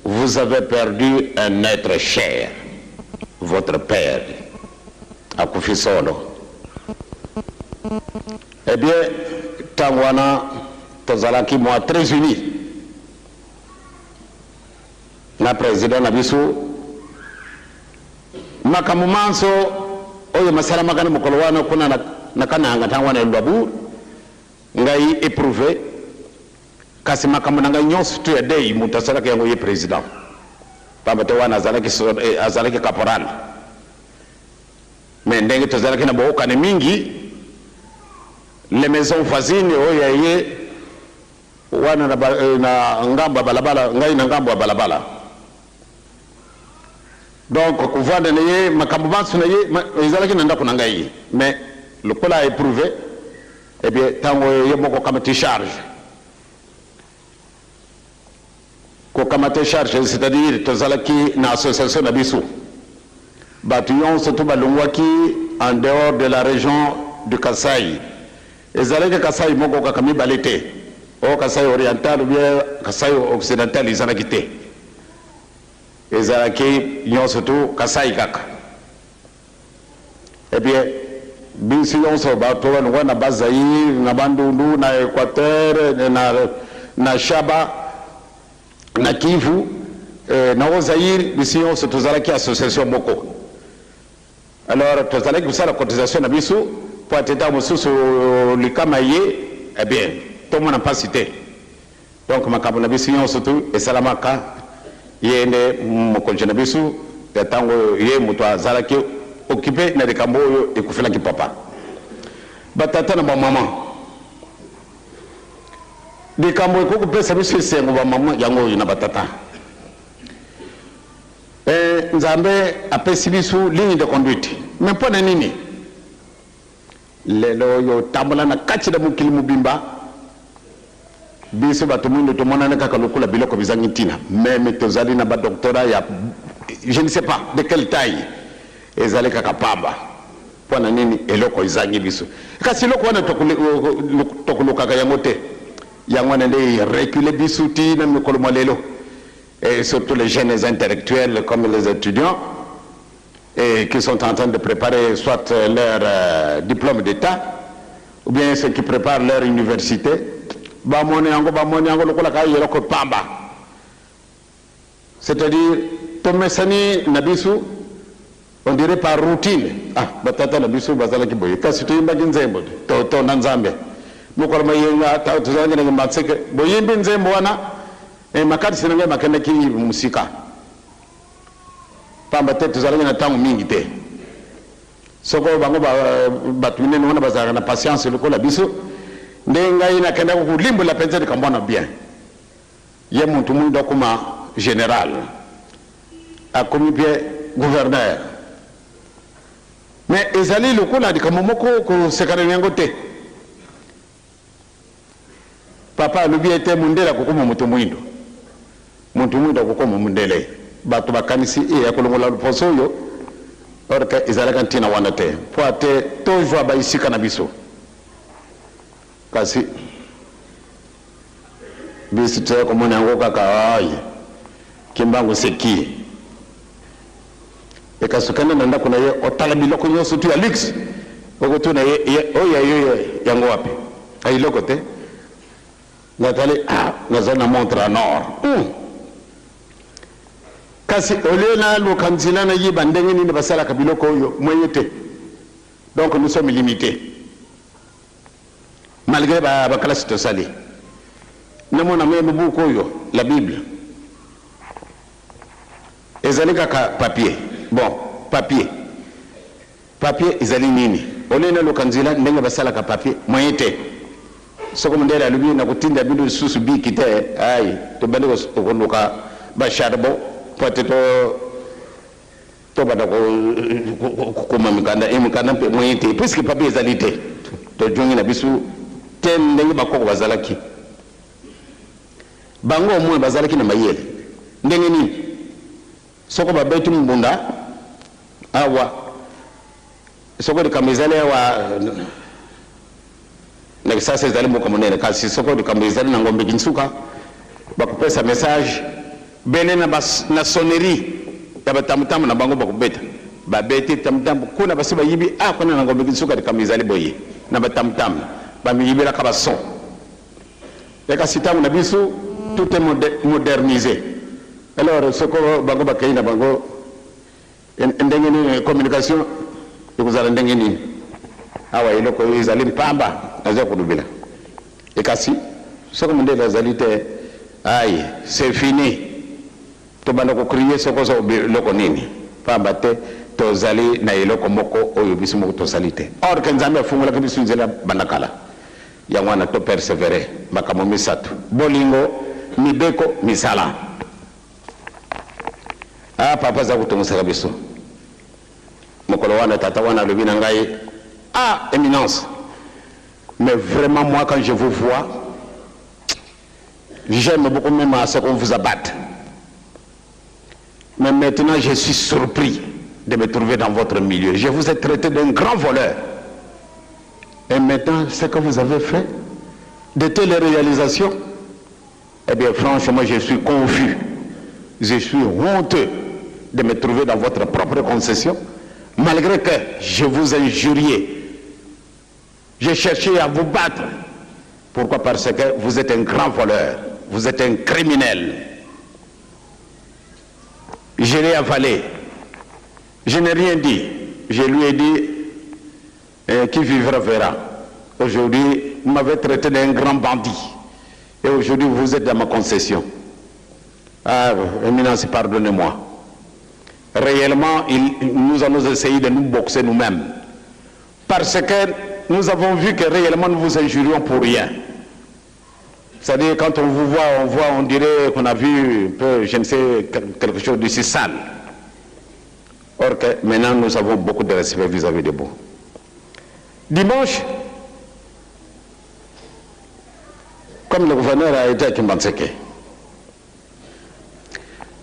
vous avez perdu un être cher votre père akufi solo. Eh bien tangwana tozalaki moi très unis na président na biso makamu manso oyo masala makana mokolo wana kuna na kananga tangwana elwabu ngai éprouvé kasi makamu nanga nyonso tu edei mutasalaka yango ye président pamba te wana azalaki caporal mais ndenge tozalaki na bookane mingi les maisons voisines oyo ye wana na ngambo balabala ngai na ngambo balabala donc kuvanda na ye makambo manso na ye ezalaki na ndako na ngai mais lokola a éprouvé eh bien tango ye moko kamati charge ko kamati charge c'est-à-dire tozalaki na association na biso batu nyonso to balongwaki en dehors de la région du Kasai ezalaki Kasai moko kaka mibale te o Kasai oriental ou bien Kasai occidental ezalaki te ezalaki nyonso to Kasai kaka. Eh bien bisi nyonso bato wana na Bazaïre na Bandundu na Équateur na Shaba na Kivu na Ozaïre bisi nyonso tozalaki association moko. Alors tozalaki kusala cotisation na biso pour atteindre mosusu likama ye eh bien tout le monde n'a pas cité donc makambo na biso nyonso tu esalamaka yende mokonzi na biso ya tango ye mutu azalaki occupé na likambo oyo ekufelaki papa batata na bamama likambo ekokupesa biso esengo bamama yango oyo na batata nzambe apesi biso ligne de conduite mais mpona nini lelo yo tambola na kati da mukili mubimba biso bato mwindo tomonana kaka lokola biloko bizangi ntina même tozali na ba doctorat ya je ne sais pas de quelle taille ezali kaka pamba mpona nini eloko izangi biso kasi loko wana tokulukaka yango te yango wana nde reculer biso ti na mikolo mwa lelo et surtout les jeunes intellectuels comme les étudiants et qui sont en train de préparer soit leur diplôme d'État, ou bien ceux qui préparent leur université, c'est-à-dire, Tomesani Nabisu, on dirait par routine. Ah, Batata Nabisu, Bazala Kiboy, Kassitu Imbaginzembo, Toto Nanzambe. Mukormayenga, Tautuzanga, Matseke, Boyimbi Nzemboana, et Makati Senanga Makanaki Musika. Pamba tête, vous allez en attendre mingité. Soko Bango Batune, on a besoin de patience, le cola biso. Nenga ina kenda kulimbo la penza de Kambona bien. Yé mon tout le monde document général. A commis bien gouverneur. Mais ezali le cola de Kamomoko ko sekarengote. Papa le bien était mundela kokoma mutumwindo. Mutumwindo kokoma mundele. Bato bakanisi e akolongola poso yo. Orka ezala kantina wanate. Poate tojwa ba isika na biso. Kasi bisi tse ko mona ngo kaka ai kimbango seki e kasukana nanda kuna ye otala biloko nyoso tu ya luxe oko tu na ye oya yango wapi ai lokote natali nazana montre en or kasi olela lo kanzila na yi bandenge ni basala kabiloko yo moyete. Donc nous sommes limités malgré la classe de Sali. Nous avons même beaucoup la Bible. Ils ont papier. Bon, papier. Papier, ils ont nini. On est dans le candidat, nous avons papier. Moyen té. Ce que nous avons dit, nous avons dit que nous avons subi qui était. Aïe, tu vas nous dire que charbon, peut-être tu vas nous moyen té. Puisque papier est alité. Tu as dit que ten ndenge bakoko bazalaki bango omwe bazalaki na mayele ndenge nini soko babetu mbunda awa soko de kamizale wa na sasa ezali mboka monene kasi soko de kamizale na ngombe kinsuka bakupesa message bene na sonnerie ya batamutamu na bango bakubeta babete tamutamu kuna basiba yibi kuna na ngombe kinsuka de kamizale boye na batamutamu bamiyibela kabason eka sitamu na biso tout est modernisé. Alors ce que bango bakaina bango ndenge ni communication vous allez ndenge ni awa iloko izali mpamba aza kudubila eka si ce que monde lazalité aïe c'est fini to bana ko crier ce que so loko nini pamba te to zali na iloko moko oyo biso moko to salite or que nzambe fungula ke biso nzela bandakala yangwana to persévérer makamo misatu bolingo mibeko misala papa za kutongosa biso mokolo wana tata wana lobi na ngai éminence mais vraiment moi quand je vous vois j'aime beaucoup même à ce qu'on vous abatte mais maintenant je suis surpris de me trouver dans votre milieu. Je vous ai traité d'un grand voleur. Et maintenant, ce que vous avez fait, de telles réalisations, eh bien franchement, je suis confus. Je suis honteux de me trouver dans votre propre concession, malgré que je vous injuriais. J'ai cherché à vous battre. Pourquoi? Parce que vous êtes un grand voleur, vous êtes un criminel. Je l'ai avalé. Je n'ai rien dit. Je lui ai dit, qui vivra verra. Aujourd'hui, vous m'avez traité d'un grand bandit. Et aujourd'hui, vous êtes dans ma concession. Éminence, pardonnez-moi. Réellement, nous allons essayer de nous boxer nous-mêmes. Parce que nous avons vu que réellement nous vous injurions pour rien. C'est-à-dire, quand on vous voit, on dirait qu'on a vu un peu, je ne sais, quelque chose de si sale. Or que maintenant, nous avons beaucoup de respect vis-à-vis de vous. Dimanche, comme le gouverneur a été à Kimbanseke,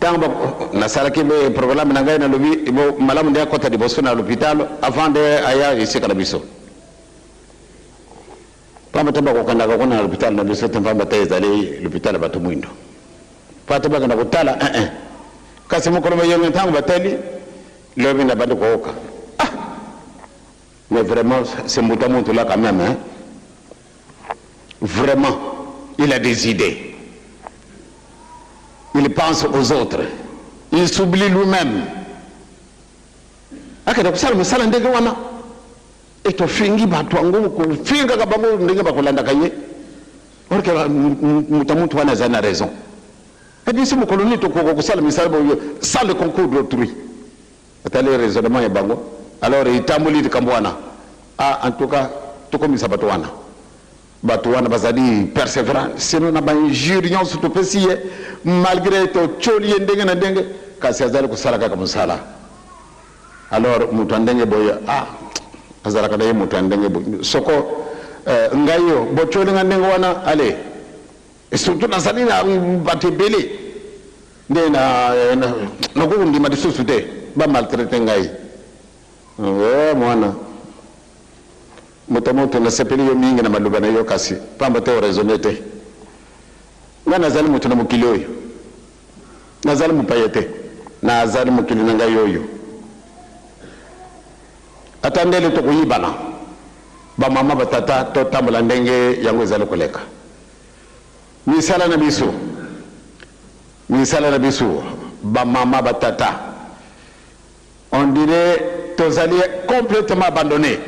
tant que na salaki be programme na ngai na lobi bo malamu ndia kota di boso na l'hôpital avant de aya ici kanabiso. Pamba tamba ko kana ko na l'hôpital na biso tamba bataye zali l'hôpital batu mwindo. Pata ba kana kutala kasi mukoro ba yonga tangu batali L'homme n'a pas de coca. Ah! Mais vraiment, c'est Moutamontou là quand même. Hein? Vraiment, il a des idées. Il pense aux autres. Il s'oublie lui-même. Ah, donc ça, le salam de Gawana. Et tu fingi batwango, finga kabango, ndenge bakolanda kaye. Or que Moutamontou a raison. Et bien, si mon colonie te coco, ça le message, sans le concours d'autrui. C'est le raisonnement est bango. Alors, il t'a mouli de Kambouana. Ah, en tout cas, tout comme ça, Batouana. Batouana, Bazadi, persévérant. Sinon, on a une jurion sur tout petit, malgré tout, Tcholi et Dengue, Kassiazal, Kussalaka comme ça. Alors, Moutandenge Boya, ah, Azarakaday Moutandenge Boya. Soko, Ngayo, Botcholi Ngandengoana, allez. Et surtout dans sa ligne, batte belé. Na ko ndi madi susute ba maltraiter ngai. Mwana. Motamoto na sepeli yo mingi na maluba na yo kasi. Pamba te raisonnete. Ngana zali mutu na mukili oyo. Nazali mupayete. Na azali mukili na ngai yoyo. Atandele to kuyibana. Ba mama batata to tambula ndenge yango ezali koleka. Misala na biso, ba mama batata, on dirait tous alliés complètement abandonnés.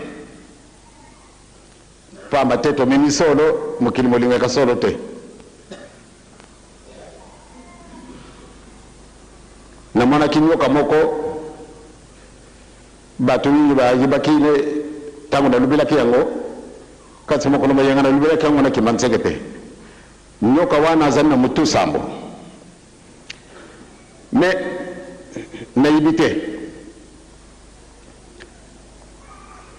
Pas ma tête au mini solo, mokili molinga ka solo te. Na mona kinyo kamoko, batu mingi ba yibakile tangu na lubila kiyango, katsi moko no bayanga na lubila kiyango na kimansekete. Nyoka wana zanna mutu sambo. Mais naïveté.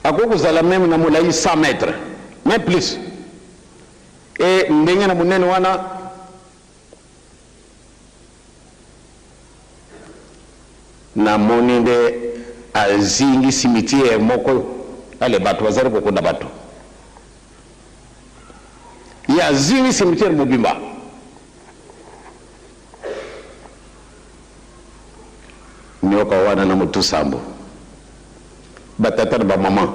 À quoi vous allez même na moulaï 100 mètres, même plus. Et n'engue na mounen wana na moninde azingi cimetière moko ale bato wazari kokunda bato. Ya zingi cimetière mobimba. Nyoka wana na mutu sambo. Batata ba mama.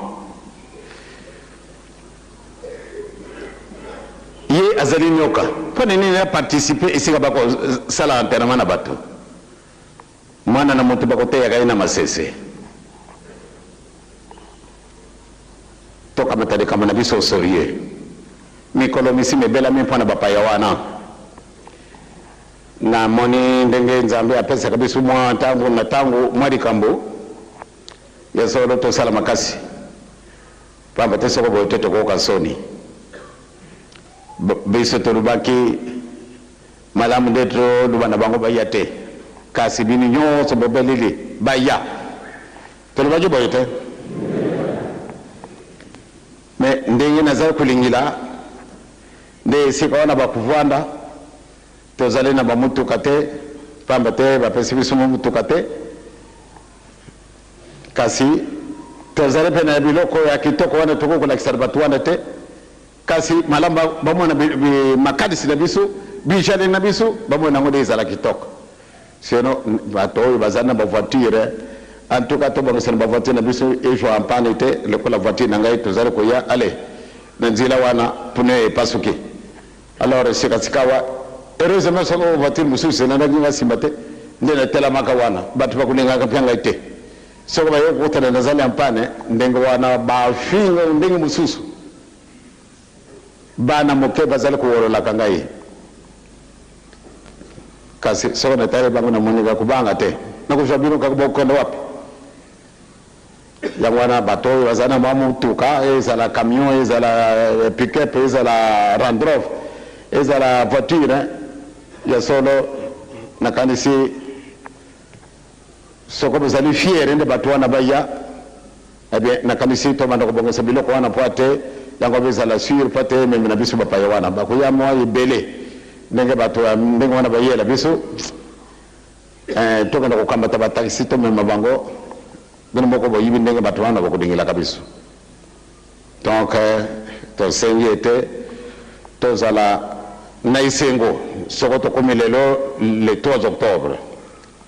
Ye azali nyoka. Pone nini ya participer isi kabako sala enterrement na bato. Mwana na mutu bako teya kaina masese. Toka matade kama na biso sorie. Mikolo misi mebela mpona bapaya wana. Na moni ndenge nzambe apesa kabisu mwa tangu na tangu mwadi kambo ya solo to sala makasi pamba teso ko bote to ko kasoni biso to rubaki malamu detro dubana bango bayate kasi bini nyo so bobelili baya to rubaji boyete me ndenge nazar kulingila nde sikona bakuvanda tozali na bamutuka te pamba te bapesi biso mutuka te kasi tozali pe na biloko ya kitoko wana tokokolakisa bato wana te kasi malamba bamona makadisi na biso bijale na biso bamona yango nde ezala kitoko sinon bato oyo bazali na bavoiture en tout cas tobongisana bavoiture na biso ejo ampane te lokola voiture na ngai tozali koya ale na nzela wana pune epasuki alors sikasikawa heureusement ça va voiture musu c'est nana ngi simate ndena tela maka wana batu bakulenga kapyanga ite soko bayo kutana nazali ampane ndengo wana ba finga ndenge mususu bana moke bazali kuwolola kangai kasi soko na tare bangu na monika kubanga te na kushabiro kakuboko wapi ya wana bato bazana mamu tuka ezala camion ezala pick-up ezala Land Rover ezala voiture ya solo na kanisi soko bazali fiere nde bato wana baya ebe na kanisi to manda kubongesa biloko wana poate yango bezala sur pate meme na biso bapaya wana bakuya mwa ibele ndenge bato ndenge wana bayela biso to kana kokambata bataxi to meme bango bino moko boyibi ndenge bato wana bakudingila kabiso donc to sengiete to zala Naïsengo, Soroto Komilelo, le 3 octobre.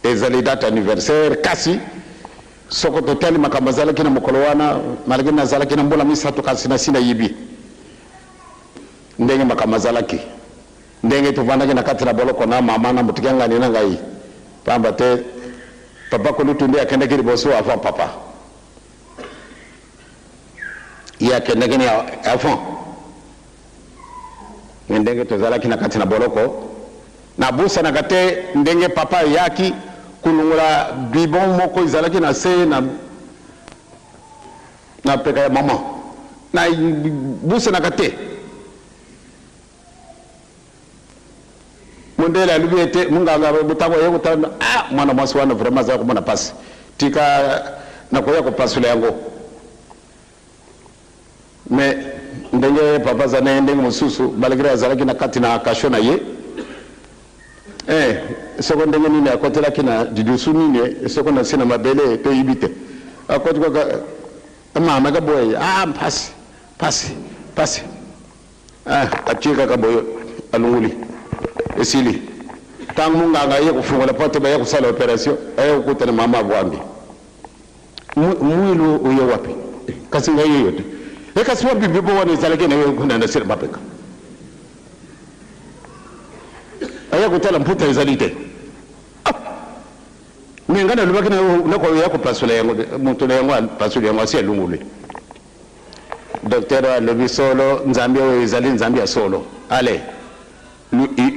Et les date anniversaire, Kassi, sokoto tali makambazala kina mukolowana malaki nazala kina mbola misatu kasina sina yibi ndenge makambazala ki ndenge tuvanda kina katira boloko na mama na mutikanga nina ngai pamba te papa ko lutunde akenda kiri boso avant papa ya kenda kini avant ndenge tozala kina katina boloko na busa na kate ndenge papa yaki kulungula bibon moko izalaki na se na peka ya mama na busa na kate mondela lubete munganga butango yego tanda mwana mwasi wana vraiment za kumona pasi tika na koya ko pasule yango me ndenge papa za ndenge mususu balagire azalaki na kati na kashona ye soko ndenge nini akotela kina didusu nini soko na sina mabele pe ibite akoti kwa mama ka boy pasi achika ka boy alunguli esili tang munganga ye kufungola pote ba ye kusala operation aye ukutana mama bwambi mwilu uye wapi kasinga yote ekasiwa bibibo wana izalake na wewe kuna ndasira mapeka aya kutala mputa izalite mengana lubaki na kwa yako pasula yango muntu yango pasula yango asi alungule docteur alobi solo nzambi o izali nzambi ya solo ale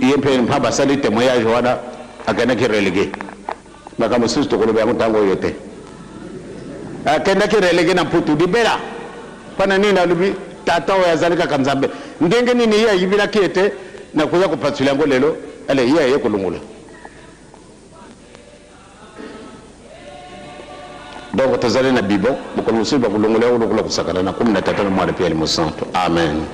yempe mpaba sali témoignage wana akana ki relégué baka mususu to koloba yango tango yote akenda ki relégué na mputu dibela pana nini alobi tata o yazalika kanzambe ndenge nini ya yibila kiete na kuya kupasula yango lelo ale yeye yekulungula donc tozali na bibo bokolo mususu bakulungula ulukula kusakana na 13 na mwana pia limusanto amen.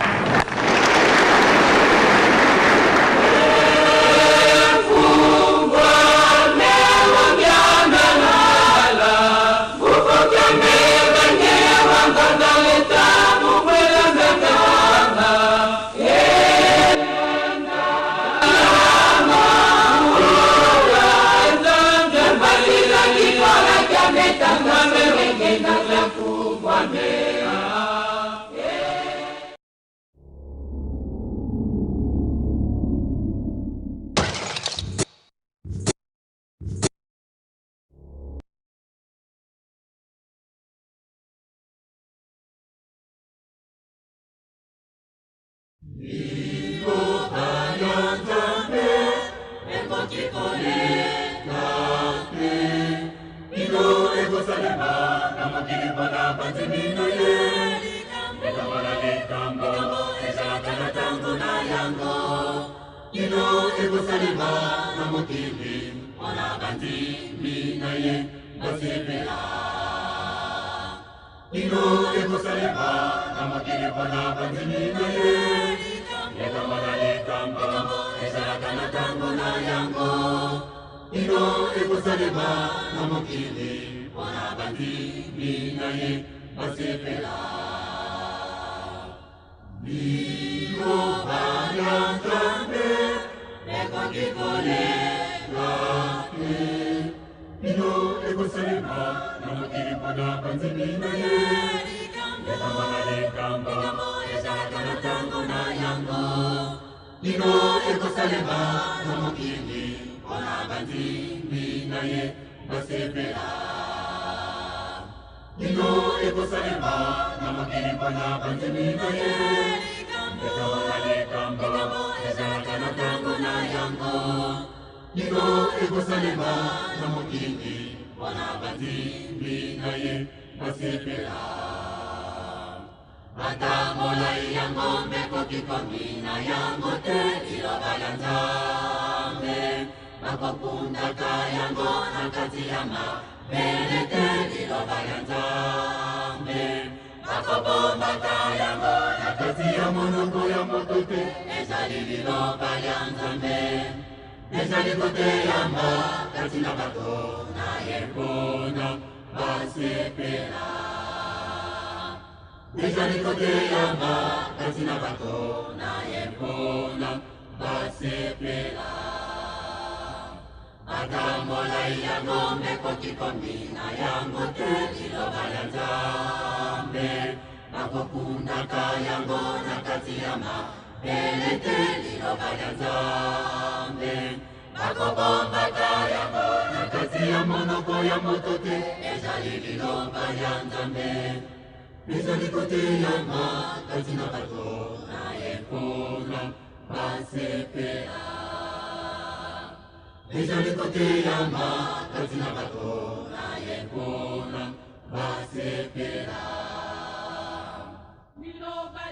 Atamolai ya ngombe kokikomina yango te liloba ya Nzambe. Bakokundaka yango na kati ya mabele te liloba ya Nzambe. Bakobombaka yango na kati ya monoko ya moto te ezali liloba ya Nzambe. Ezali koteyama kati na bato na yekona basepela. Ezali koteyama kati na bato na yekona basepela. Liloba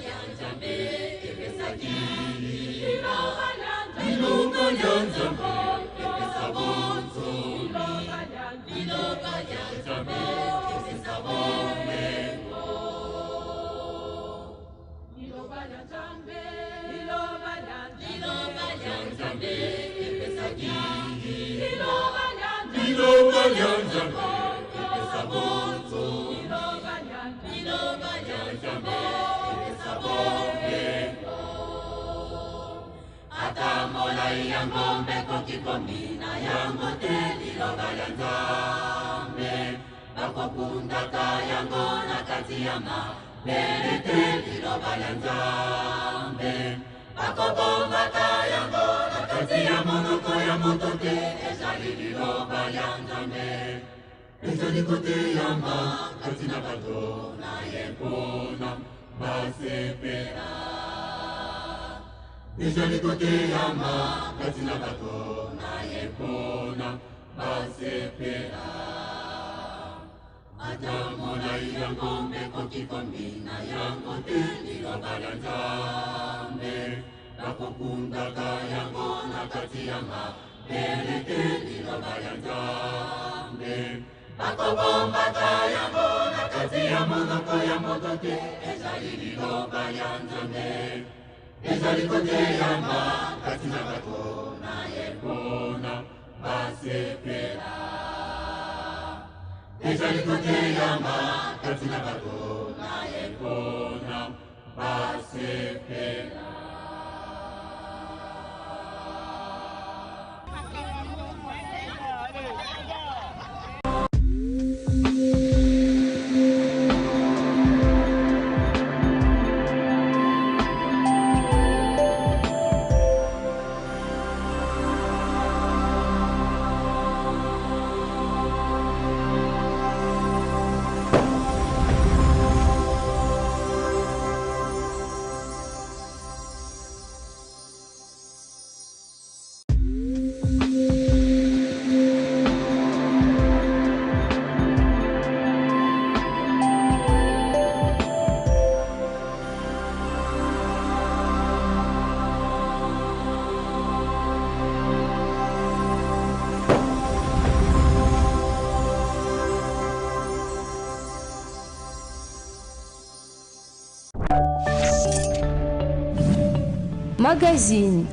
ya Nzambe epesaki. Liloba ya Nzambe epesa bonzo. Liloba ya Nzambe epesa bomengo. Liloba ya Nzambe epesaki. Liloba ya Nzambe epesa bonzo. Liloba ya Nzambe epesa bomengo. Atamolai ya ngombe kokikomina yango te liloba ya Nzambe. Bakokundaka yango na kati ya mabele te liloba ya Nzambe. Bakobombaka yango na kati ya monoko ya moto te ezali liloba ya Nzambe. Ezali koteyama kati na bato na yekona basepela. Ezali koteyama kati na bato na yekona basepela. Atamolai ya ngombe kokikomina yango te liloba ya Nzambe. Bakokundaka yango na kati ya mabele te liloba ya Nzambe. Bakobombaka yango na kati ya monoko ya moto te ezali liloba ya Nzambe. Ezali koteyama kati na bato na yekona basepela. Ezali koteyama kati na bato na yekona basepela. Magazine.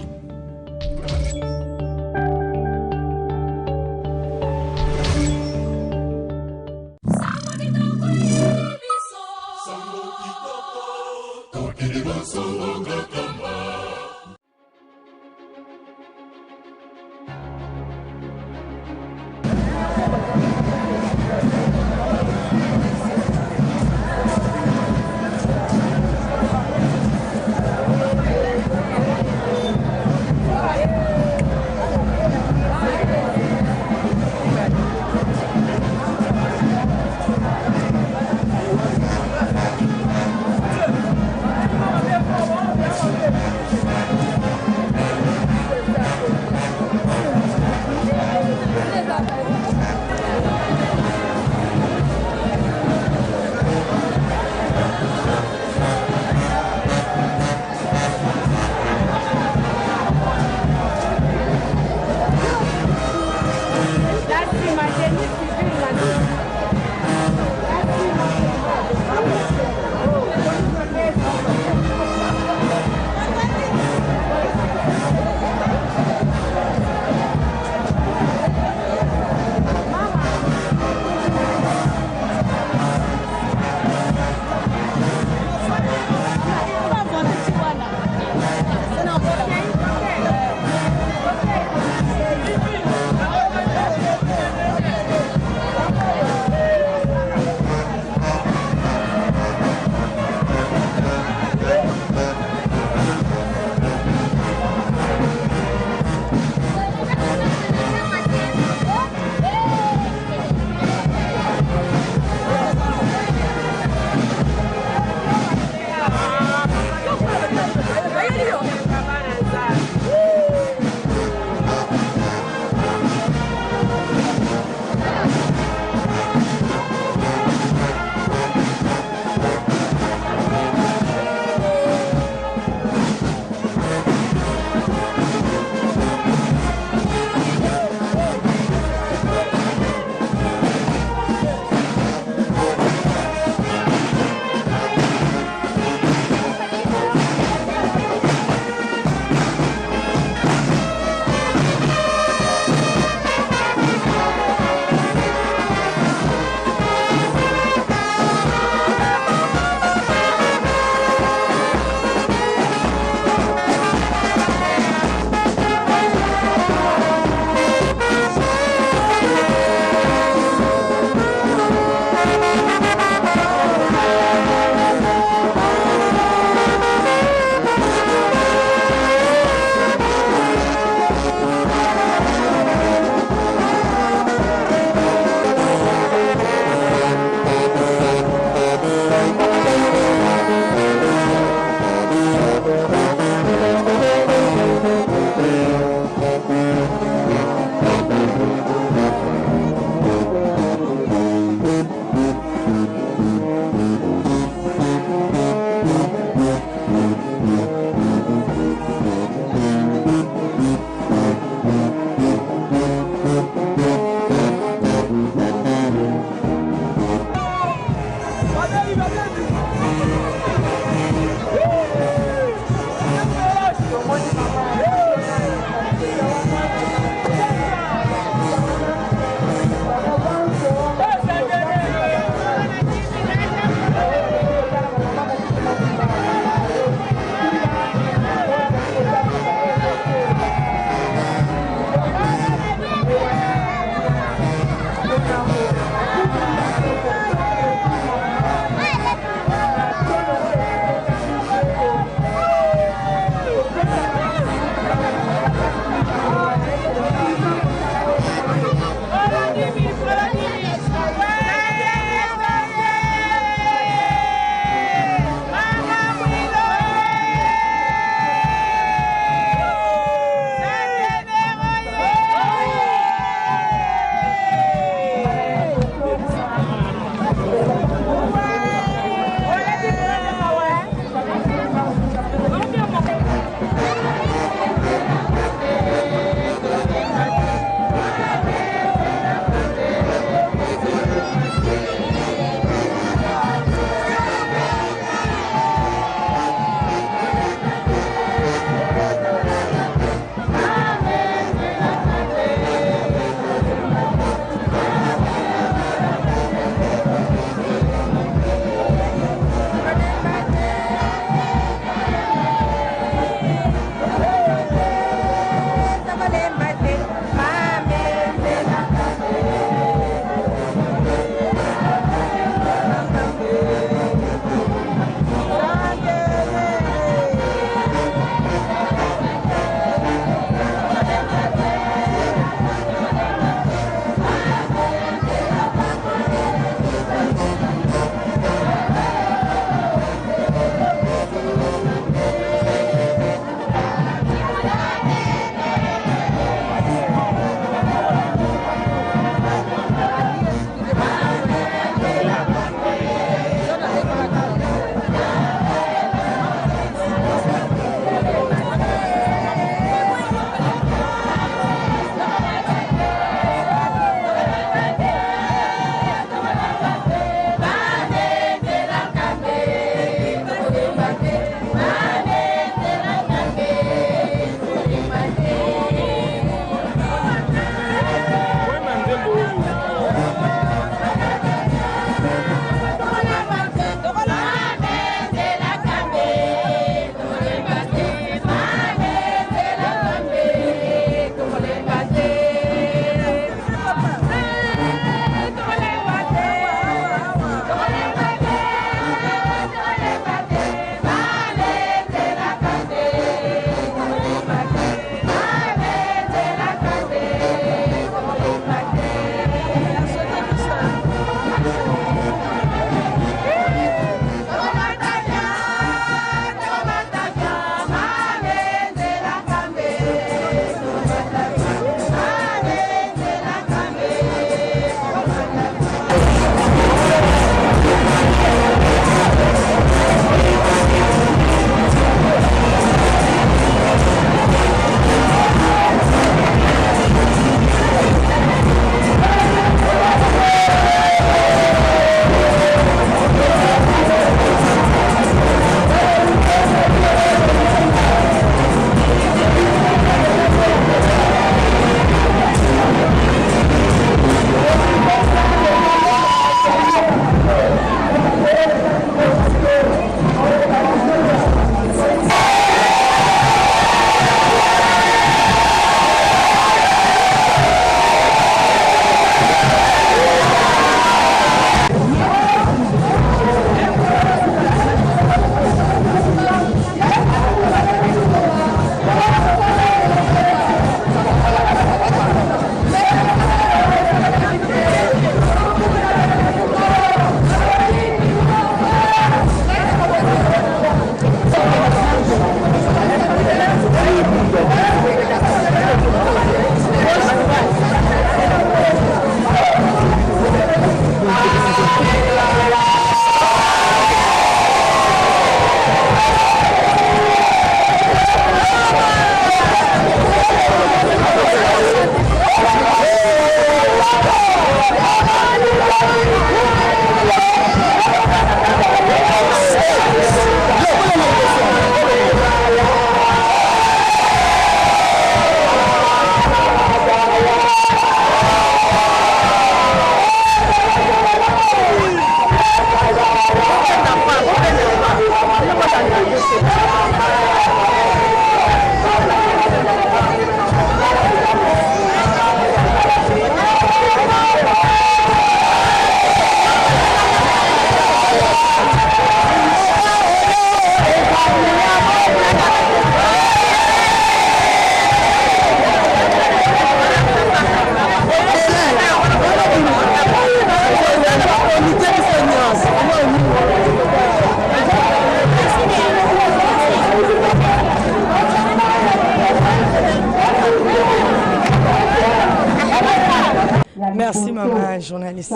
journaliste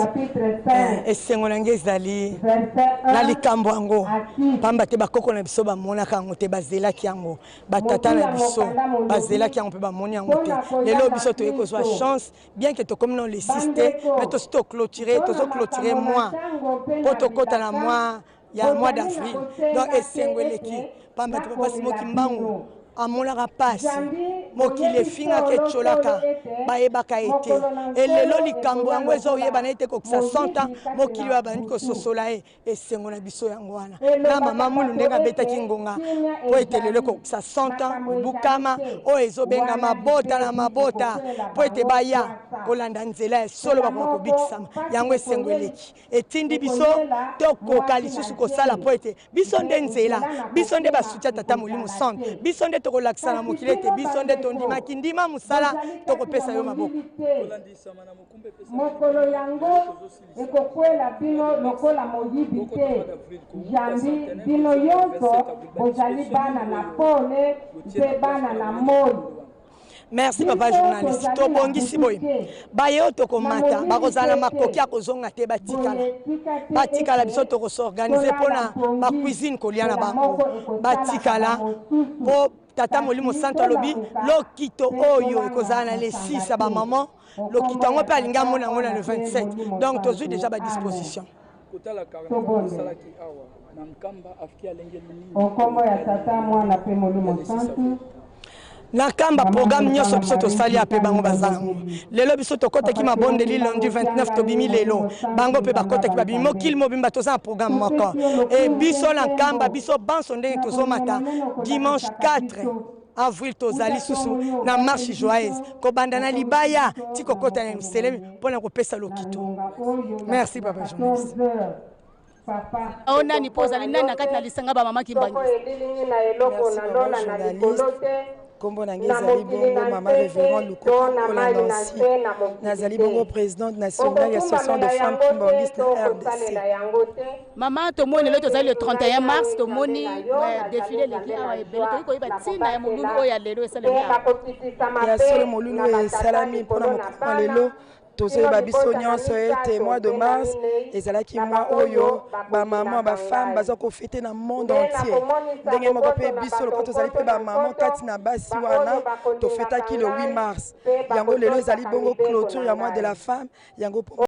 esengo na ngai ezali na likambo yango pamba te bakoko na biso bamonaka yango te bazelaki yango batata na biso bazelaki yango mpe bamoni yango te lelo biso toyei kozwa chance bien que tokomi na olesiste mais tosi tozoclôture mois mpo tokɔta na mois ya mois d'avril donc esengo eleki pamba te papa Simoki Mbangu amonaka pasi mokili efingaka echolaka bayebaka ete elelo likambo yango ezoyeba na ete kokisa 100 ans mokili oyo bandi kososola ye esengo na biso yango wana na mama mulu ndenge abetaki ngonga mpo ete lelo kokisa 100 ans bukama oyo ezobenga mabota na mabota mpo ete baya kolanda nzela ya solo bakoka kobikisama yango esengo eleki etindi biso tokoka lisusu kosala mpo ete biso nde nzela biso nde basutia tata molimo centre biso nde tokolakisa na mokili ete biso nde tondimaki ndima mosala tokopesa yo maboko mokolo yango ekokwela bino lokola moyibi te jambi bino nyonso bozali bana na pole mpe bana na moi. Merci papa journaliste tobongisi boye baye tokomata bakozala makoki ya kozonga te batikala biso tokosorganize mpona bacuisine kolia na bango batikala mpo tata molimo santo alobi lokito oyo ekozala na le 6 ya bamama lokito yango mpe alingi amona yango na le 27 donc tozwi déjà badisposition okombo ya tata mwana mpe molimo santo na kamba programme nyonso biso tosali ape bango bazango lelo biso tokotaki mabondeli lundi 29 tobimi lelo bango mpe bakotaki babimi mokili mobimba toza na programme moko e biso na kamba biso banso ndenge tozomata dimanche 4 avril tozali susu na marche joyeuse kobanda na libaya ti kokota na Yerusalemi mpona kopesa lokito. Merci papa journaliste. Ona ni pozali nani na kati na lisanga ba mama Kimbangi. Kombo na ngezali bongo mama révérend Lukuku la Nancy nazali bongo présidente nationale association de femmes kimbangistes RDC. Mama tomoni lelo tozali le 31 mars tomoni défilé leki awa ebele toyi koyeba ntina ya molulu oyo ya lelo esalemi ya solo molulu esalami mpona mokolo lelo tozoyeba biso nyonso ete mois de mars ezalaki mois oyo bamama bafemme baza kofete na monde entier ndenge moko mpe biso lokola tozali mpe bamama kati na basi wana tofetaki le 8 mars yango lelo ezali bongo clôture ya mois de la femme yango